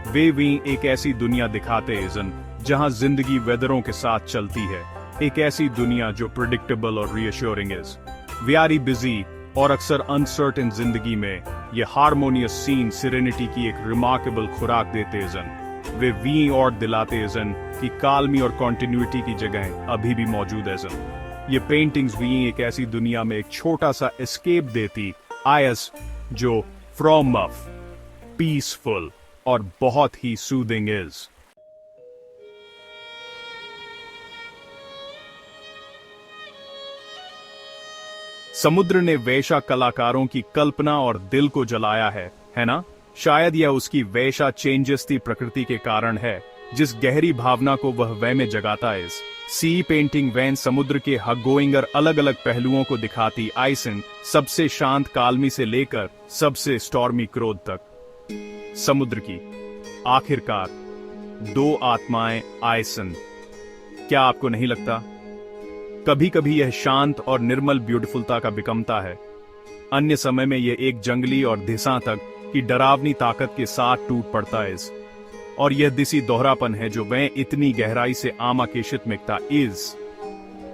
वे भी एक ऐसी दुनिया दिखाते इजन जहां जिंदगी वेदरों के साथ चलती है, एक ऐसी दुनिया जो प्रिडिक्टेबल और रीअश्योरिंग इज। व्यारी बिजी और अक्सर अनसर्टेन जिंदगी में ये हार्मोनियस सीन सिरेनिटी की एक रिमार्केबल खुराक देते इजन। वे वी और दिलाते इजन कि कालमी और कॉन्टिन्यूटी की जगह अभी भी मौजूद है इजन। ये पेंटिंग्स भी एक ऐसी दुनिया में एक छोटा सा एस्केप देती आयस जो फ्रॉम मफ, पीसफुल और बहुत ही सूदिंग इज। समुद्र ने वैशा कलाकारों की कल्पना और दिल को जलाया है ना? शायद यह उसकी वैशा चेंजेस थी प्रकृति के कारण है, जिस गहरी भावना को वह वह में जगाता है। सी पेंटिंग वैन समुद्र के हगोइंगर अलग अलग पहलुओं को दिखाती आइसन, सबसे शांत कालमी से लेकर सबसे स्टॉर्मी क्रोध तक। समुद्र की आखिरकार दो आत्माएं आइसन। क्या आपको नहीं लगता? कभी कभी यह शांत और निर्मल ब्यूटीफुलता का बिकमता है, अन्य समय में यह एक जंगली और धिसा तक की डरावनी ताकत के साथ टूट पड़ता है। और यह दिसी दोहरापन है जो वह इतनी गहराई से आमाकेशित मिकता इज।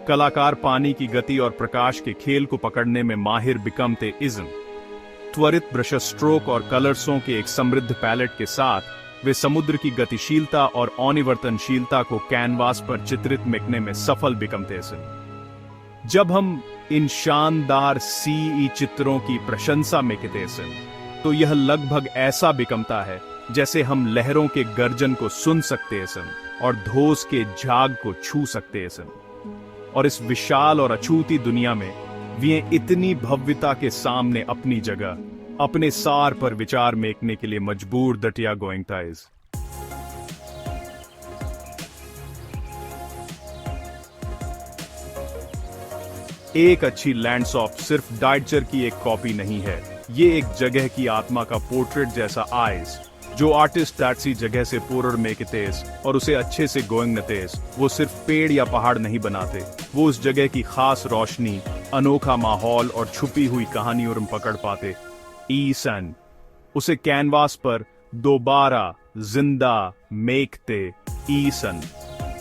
कलाकार पानी की गति और प्रकाश के खेल को पकड़ने में माहिर बिकमते इज्म। त्वरित ब्रश स्ट्रोक और कलर्सों के एक समृद्ध पैलेट के साथ वे समुद्र की गतिशीलता और अनिवर्तनशीलता को कैनवास पर चित्रित मिकने में सफल बिकमते हैं। जब हम इन शानदार सीई चित्रों की प्रशंसा में किते हैं तो यह लगभग ऐसा बिकमता है जैसे हम लहरों के गर्जन को सुन सकते हैं और धोस के झाग को छू सकते हैं। और इस विशाल और अछूती दुनिया में वे इतनी भव्यता के सामने अपनी जगह अपने सार पर विचार मेकने के लिए मजबूर दटिया गोइंगता इज। एक अच्छी लैंडस्केप सिर्फ डाइटचर की एक कॉपी नहीं है, ये एक जगह की आत्मा का पोर्ट्रेट जैसा आइज। जो आर्टिस्ट दैट्सी जगह से पूर्व मेकतेस और उसे अच्छे से गोइंग नतेस, वो सिर्फ पेड़ या पहाड़ नहीं बनाते, वो उस जगह की खास रोशनी, अनोखा माहौल और छुपी हुई कहानी और पकड़ पाते ईसन उसे कैनवास पर दोबारा जिंदा मेकते ईसन।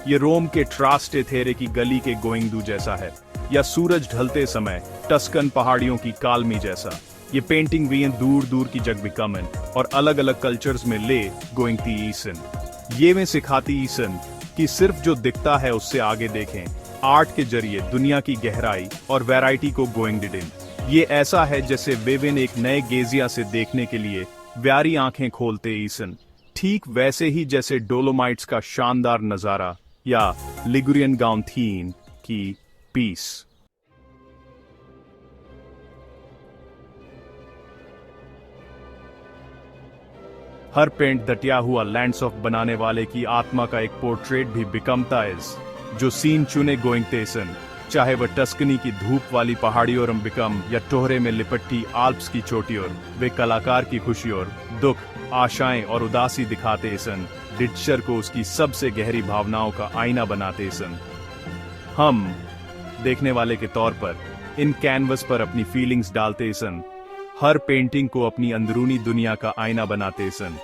ये रोम के ट्रास्टे थेरे की गली के गोइंगदू जैसा है, या सूरज ढलते समय टस्कन पहाड़ियों की कालमी जैसा। ये पेंटिंग भी दूर दूर की जग बिकमन और अलग अलग कल्चर्स में ले गोइंग थी ईसन। ये में सिखाती ईसन कि सिर्फ जो दिखता है उससे आगे देखें, आर्ट के जरिए दुनिया की गहराई और वैरायटी को गोइंग डिडिन। ये ऐसा है जैसे वेविन एक नए गेजिया से देखने के लिए व्यारी आंखें खोलते ईसन, ठीक वैसे ही जैसे डोलोमाइट्स का शानदार नजारा या लिगुरियन गाउंथीन की पीस। हर पेंट दटिया हुआ लैंडस्केप बनाने वाले की आत्मा का एक पोर्ट्रेट भी बिकमता इज। जो सीन चुने गोइंग तेसन, चाहे वह टस्कनी की धूप वाली पहाड़ी और बिकम या टोहरे में लिपट्टी आल्प्स की चोटी और, वे कलाकार की खुशी और दुख, आशाएं और उदासी दिखाते सन, डिटचर को उसकी सबसे गहरी भावनाओं का आईना बनाते सन। हम देखने वाले के तौर पर इन कैनवस पर अपनी फीलिंग्स डालते सन, हर पेंटिंग को अपनी अंदरूनी दुनिया का आईना बनाते सन।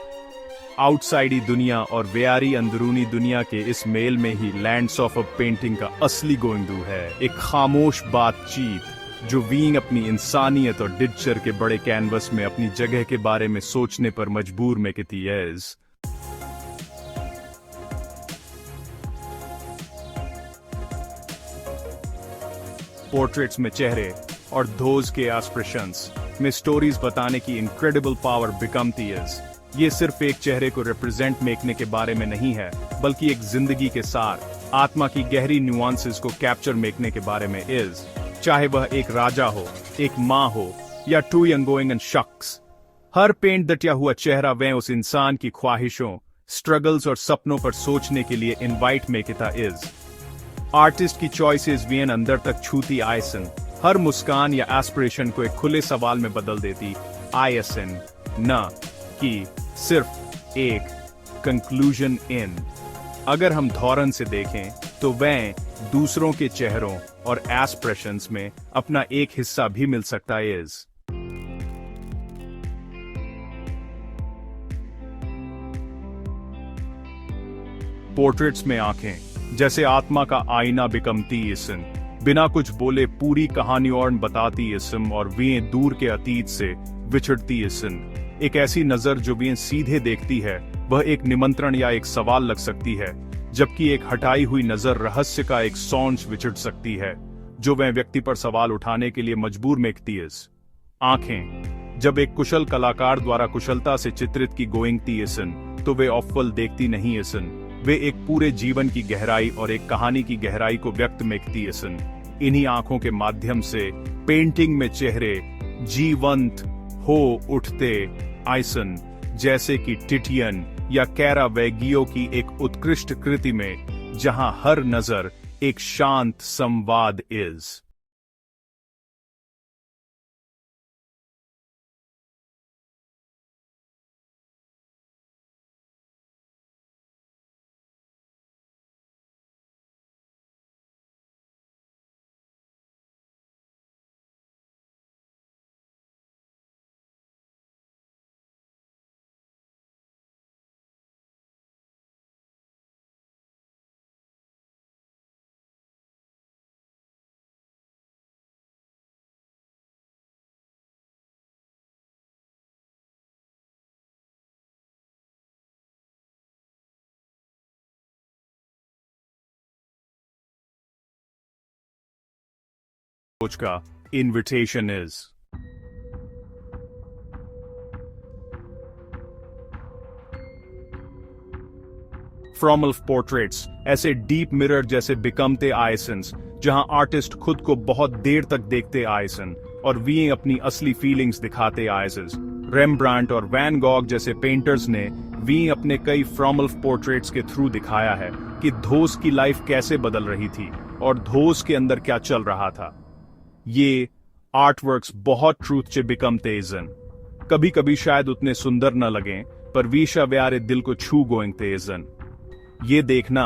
आउटसाइडी दुनिया और व्यारी अंदरूनी दुनिया के इस मेल में ही लैंडस्केप ऑफ पेंटिंग का असली गोइंदू है, एक खामोश बातचीत जो वीइंग अपनी इंसानियत और डिटचर के बड़े कैनवस में अपनी जगह के बारे में सोचने पर मजबूर में किती है। पोर्ट्रेट्स में चेहरे और धोज के एक्सप्रेशंस में स्टोरीज बताने की इनक्रेडिबल पावर बिकमती इज। ये सिर्फ एक चेहरे को रिप्रेजेंट मेकने के बारे में नहीं है, बल्कि एक जिंदगी के सार, आत्मा की गहरी न्यूआंसेस को कैप्चर मेकने के बारे में इज। चाहे वह एक राजा हो, एक माँ हो, या टू यंग गोइंग शख्स, हर पेंट दटिया हुआ चेहरा वह उस इंसान की ख्वाहिशों, स्ट्रगल्स और सपनों पर सोचने के लिए इनवाइट मेकता इज। आर्टिस्ट की चॉइसेस वीएन अंदर तक छूती आयसन, हर मुस्कान या एस्पिरेशन को एक खुले सवाल में बदल देती आयसन, न कि सिर्फ एक कंक्लूजन इन। अगर हम धौरन से देखें तो वह दूसरों के चेहरों और एस्पिरेशंस में अपना एक हिस्सा भी मिल सकता है इज। पोर्ट्रेट्स में आंखें जैसे आत्मा का आईना बिकमती इसम, बिना कुछ बोले पूरी कहानी और बताती इसम, और वे दूर के अतीत से विछड़ती इसम। एक ऐसी नजर जो वे सीधे देखती है वह एक निमंत्रण या एक सवाल लग सकती है, जबकि एक हटाई हुई नजर रहस्य का एक सौंच विछड़ सकती है जो वह व्यक्ति पर सवाल उठाने के लिए मजबूर मेकती है। आंखें जब एक कुशल कलाकार द्वारा कुशलता से चित्रित की गोइंगती इसन, तो वे अव्वल देखती नहीं इसन, वे एक पूरे जीवन की गहराई और एक कहानी की गहराई को व्यक्त मेकती इसन। इन्हीं आंखों के माध्यम से पेंटिंग में चेहरे जीवंत हो उठते आइसन, जैसे कि टिटियन या कैरावेगियो की एक उत्कृष्ट कृति में, जहां हर नजर एक शांत संवाद इज। सोच का इनविटेशन इज। फ्रॉमल पोर्ट्रेट्स ऐसे डीप मिरर जैसे बिकमते आयसन्स, जहां आर्टिस्ट खुद को बहुत देर तक देखते आयसन और वी अपनी असली फीलिंग्स दिखाते आयसेस। रेम्ब्रांट और वैन गॉग जैसे पेंटर्स ने वी अपने कई फ्रॉमल पोर्ट्रेट्स के थ्रू दिखाया है कि धोस की लाइफ कैसे बदल रही थी और धोस के अंदर क्या चल रहा था। ये आर्टवर्क्स बहुत ट्रूथ चे बिकमते इजन। कभी कभी शायद उतने सुंदर न लगें, पर वीशा व्यारे दिल को छू गोइंग तेजन। ये देखना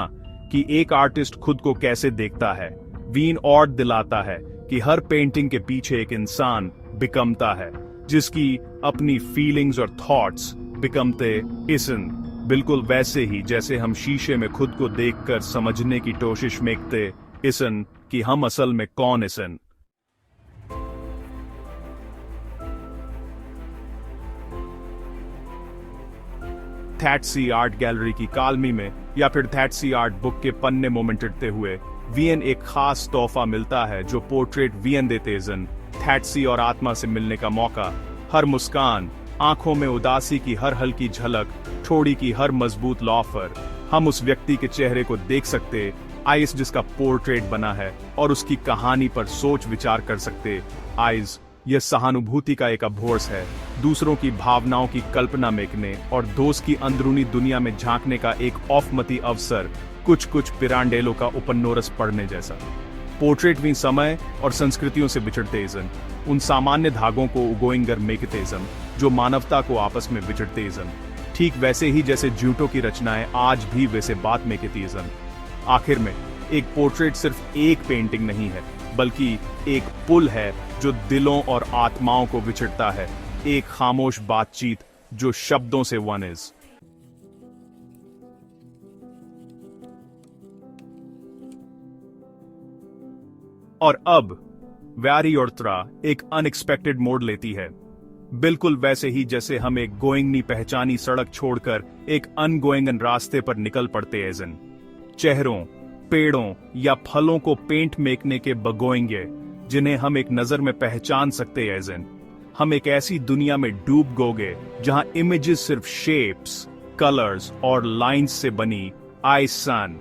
कि एक आर्टिस्ट खुद को कैसे देखता है वीन और दिलाता है कि हर पेंटिंग के पीछे एक इंसान बिकमता है, जिसकी अपनी फीलिंग्स और थॉट्स बिकमते इसन। बिल्कुल वैसे ही जैसे हम शीशे में खुद को देखकर समझने की कोशिश में करते इसन कि हम असल में कौन इसन। थैटसी आर्ट गैलरी की कालमी में या फिर थैटसी आर्ट बुक के पन्ने मोमेंटते हुए वीएन एक खास तोहफा मिलता है जो पोर्ट्रेट वीएन देते जन। थैटसी और आत्मा से मिलने का मौका, हर मुस्कान, आंखों में उदासी की हर हल्की झलक, ठोड़ी की हर मजबूत लॉफर, हम उस व्यक्ति के चेहरे को देख सकते आइस जिसका पोर्ट्रेट बना है और उसकी कहानी पर सोच विचार कर सकते आइज। यह सहानुभूति का एक अभ्यास है, दूसरों की भावनाओं की कल्पना मेकने और दोस्त की अंदरूनी दुनिया में झांकने का एक औफमती अवसर, कुछ पिरांडेलो का उपन्यास पढ़ने जैसा। पोर्ट्रेट भी समय और संस्कृतियों से बिछड़ते इजन, उन सामान्य धागों को उगोइंगर मेकते इजन जो मानवता को आपस में बिछड़ते इजन, ठीक वैसे ही जैसे जूटों की रचनाएं आज भी वैसे बात मेकती इजन। आखिर में एक पोर्ट्रेट सिर्फ एक पेंटिंग नहीं है, बल्कि एक पुल है जो दिलों और आत्माओं को विछड़ता है, एक खामोश बातचीत जो शब्दों से वन इज। और अब व्यारी और त्रा एक अनएक्सपेक्टेड मोड़ लेती है, बिल्कुल वैसे ही जैसे हम एक गोइंगनी पहचानी सड़क छोड़कर एक अनगोइंगन रास्ते पर निकल पड़ते एजन। चेहरों, पेड़ों या फलों को पेंट मेकने के बगोएंगे जिन्हें हम एक नजर में पहचान सकते एजन। हम एक ऐसी दुनिया में डूब गोगे जहां इमेजेस सिर्फ शेप्स, कलर्स और लाइंस से बनी आई सन।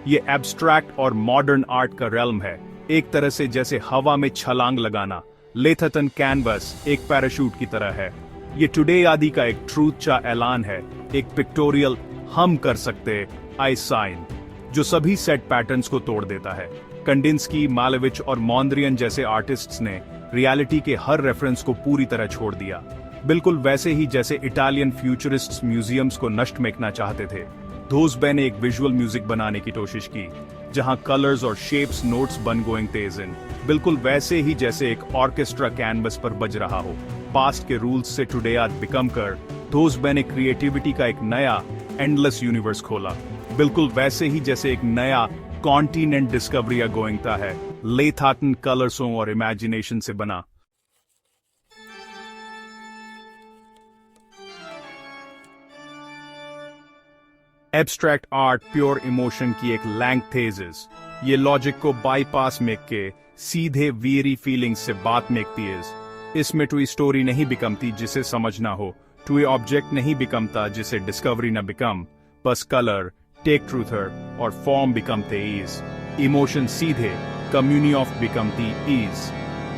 ये एब्स्ट्रैक्ट और मॉडर्न आर्ट का रेल्म है, एक तरह से जैसे हवा में छलांग लगाना। लेथटन कैनवस एक पैराशूट की तरह है। ये टुडे आदि का एक ट्रूथ चा ऐलान है, एक पिक्टोरियल हम कर सकते आई साइन जो सभी सेट पैटर्न्स को तोड़ देता है। कंडिंस्की, मालेविच और मॉन्द्रियन जैसे आर्टिस्ट्स ने रियलिटी के हर रेफरेंस को पूरी तरह छोड़ दिया, बिल्कुल वैसे ही जैसे इटालियन फ्यूचरिस्ट्स म्यूजियम्स को नष्ट मेकना चाहते थे। धोसबे ने एक विजुअल म्यूजिक बनाने की कोशिश की जहां कलर्स और शेप्स नोट्स बन गोइंग तेज इन, बिल्कुल वैसे ही जैसे एक ऑर्केस्ट्रा कैनवस पर बज रहा हो। पास्ट के रूल्स से टुडे आज बिकम कर धोसबे ने क्रिएटिविटी का एक नया एंडलेस यूनिवर्स खोला, बिल्कुल वैसे ही जैसे एक नया कॉन्टिनेंट डिस्कवरी गोइंगता है, लेथाटन कलर्सों और इमेजिनेशन से बना। एब्स्ट्रैक्ट आर्ट प्योर इमोशन की एक लैंग्थेजिस, ये लॉजिक को बाईपास मेक के सीधे वीरी फीलिंग्स से बात मेकती है। इसमें टू स्टोरी नहीं बिकमती जिसे समझना हो, टू ऑब्जेक्ट नहीं बिकमता जिसे डिस्कवरी न बिकम, बस कलर, टेक ट्रूथर और फॉर्म बिकमते ईज। इमोशन सीधे कम्युनी ऑफ बिकमती ईज।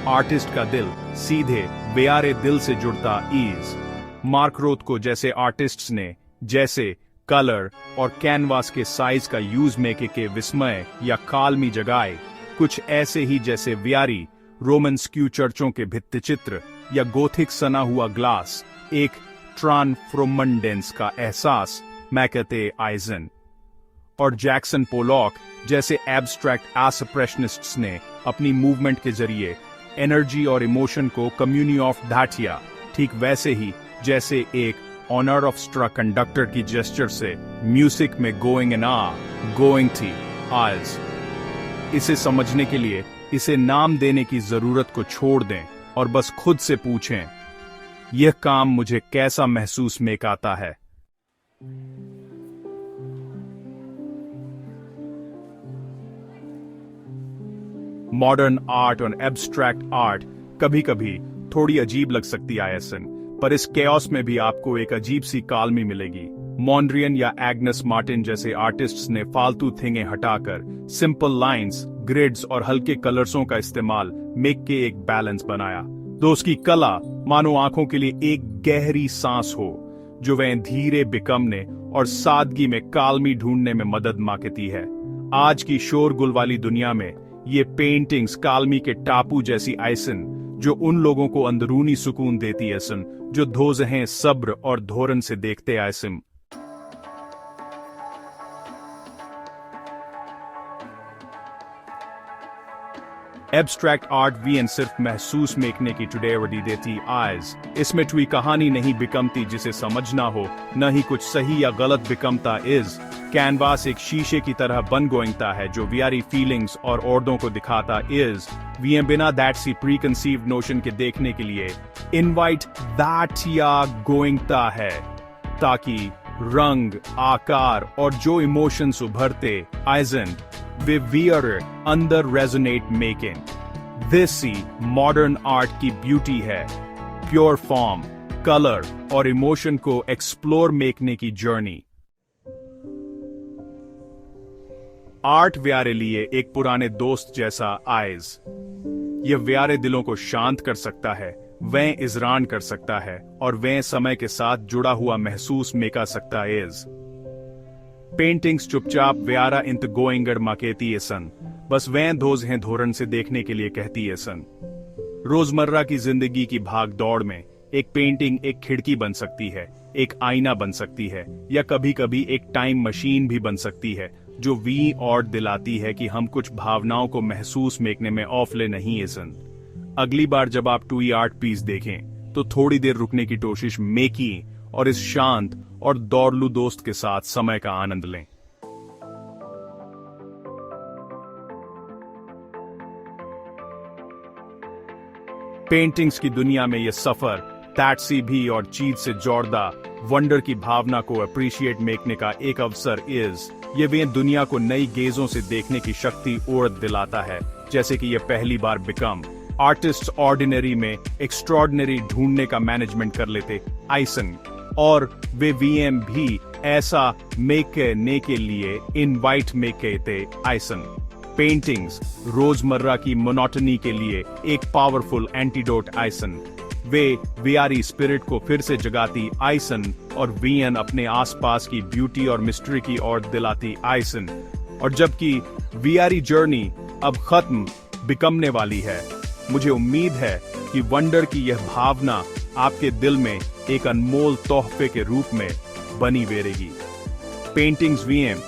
आर्टिस्ट का दिल सीधे बेयारे दिल से जुड़ता ईज। मार्क रोथ को जैसे आर्टिस्ट्स ने जैसे कलर और कैनवास के साइज का यूज मेके के विस्मय या कालमी जगाए, कुछ ऐसे ही जैसे व्यारी रोमन स्क्यू चर्चों के भित्तिचित्र या गोथिक सना हुआ ग्लास एक ट्रांसफॉर्मेंडेंस का एहसास मैकते आइजन। और जैक्सन पोलॉक जैसे एब्स्ट्रैक्ट एसप्रेशनिस्ट्स ने अपनी मूवमेंट के जरिए एनर्जी और इमोशन को कम्युनी ऑफ धाटिया, ठीक वैसे ही जैसे एक ऑनर ऑफ स्ट्रा कंडक्टर की जेस्चर से म्यूजिक में गोइंग एन आ गोइंग थी आज। इसे समझने के लिए इसे नाम देने की जरूरत को छोड़ दें और बस खुद से पूछें, यह काम मुझे कैसा महसूस मेकाता है। मॉडर्न आर्ट और एब्स्ट्रैक्ट आर्ट कभी कभी थोड़ी अजीब लग सकती है आयसन, पर इस केओस में भी आपको एक अजीब सी काल्मी मिलेगी। मॉन्ड्रियन या एग्नेस मार्टिन जैसे आर्टिस्ट्स ने फालतू थिंगे हटाकर सिंपल लाइंस, ग्रिड्स और हल्के कलर्सों का इस्तेमाल मेक के एक बैलेंस बनाया। तो उसकी कला मानो आंखों के लिए एक गहरी सांस हो, जो वह धीरे बिकमने और सादगी में काल्मी ढूंढने में मदद मांगती है। आज की शोरगुल वाली दुनिया में ये पेंटिंग्स काल्मी के टापू जैसी आयसन, जो उन लोगों को अंदरूनी सुकून देती है सन, जो धोजहें सब्र और धोरन से देखते आयसन। एब्स्ट्रैक्ट आर्ट वीएन सिर्फ महसूस मेकने की टुडेवडी देती आइज। इसमें कोई कहानी नहीं बिकमती जिसे समझना हो, न ही कुछ सही या गलत बिकमता इज। कैनवास एक शीशे की तरह बन गोइंगता है जो व्यारी फीलिंग्स और औरदों को दिखाता इज। वी बिना that see preconceived notion के देखने के लिए इनवाइट दैट या गोइंगता है, ताकि रंग, आकार और जो इमोशंस उभरते आइजन वे वियर अंदर resonate making. This he modern art की ब्यूटी है, प्योर फॉर्म, कलर और इमोशन को एक्सप्लोर मेकने की जर्नी। आर्ट व्यारे लिए एक पुराने दोस्त जैसा आइज। यह व्यारे दिलों को शांत कर सकता है, वह इजरान कर सकता है और वह समय के साथ जुड़ा हुआ महसूस मेका सकता इज। पेंटिंग्स चुपचाप व्यारा इंत गोइंगर माकेती है सन, बस वह धोज हैं धोरन से देखने के लिए कहती है सन। रोजमर्रा की जिंदगी की भाग दौड़ में एक पेंटिंग एक खिड़की बन सकती है, एक आईना बन सकती है, या कभी कभी एक टाइम मशीन भी बन सकती है, जो वी और दिलाती है कि हम कुछ भावनाओं को महसूस मेकने में औफले नहीं है सन। अगली बार जब आप टू आर्ट पीस देखें तो थोड़ी देर रुकने की कोशिश मेकी और इस शांत और दौड़लू दोस्त के साथ समय का आनंद लें। पेंटिंग्स की दुनिया में यह सफर टैटसी भी और चीज से जोड़दा वंडर की भावना को अप्रिशिएट मेकने का एक अवसर इज। ये वे दुनिया को नई गेजों से देखने की शक्ति और दिलाता है, जैसे कि यह पहली बार बिकम आर्टिस्ट ऑर्डिनरी में एक्स्ट्रॉर्डिनरी ढूंढने का मैनेजमेंट कर लेते आइसन, और वे वीएम भी ऐसा मेकने के लिए इनवाइट मेकते आइसन। पेंटिंग्स रोजमर्रा की मोनोटनी के लिए एक पावरफुल एंटीडोट आइसन। वे वियारी स्पिरिट को फिर से जगाती आइसन और वीएन अपने आसपास की ब्यूटी और मिस्ट्री की ओर दिलाती आइसन। और जबकि वियारी जर्नी अब खत्म बिकमने वाली है, मुझे उम्मीद है कि वंडर की यह भावना आपके दिल में एक अनमोल तोहफे के रूप में बनी रहेगी। पेंटिंग्स वीएम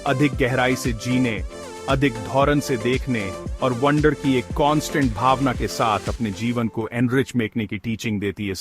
अधिक गहराई से जीने, अधिक धौरन से देखने और वंडर की एक कांस्टेंट भावना के साथ अपने जीवन को एनरिच मेकने की टीचिंग देती है।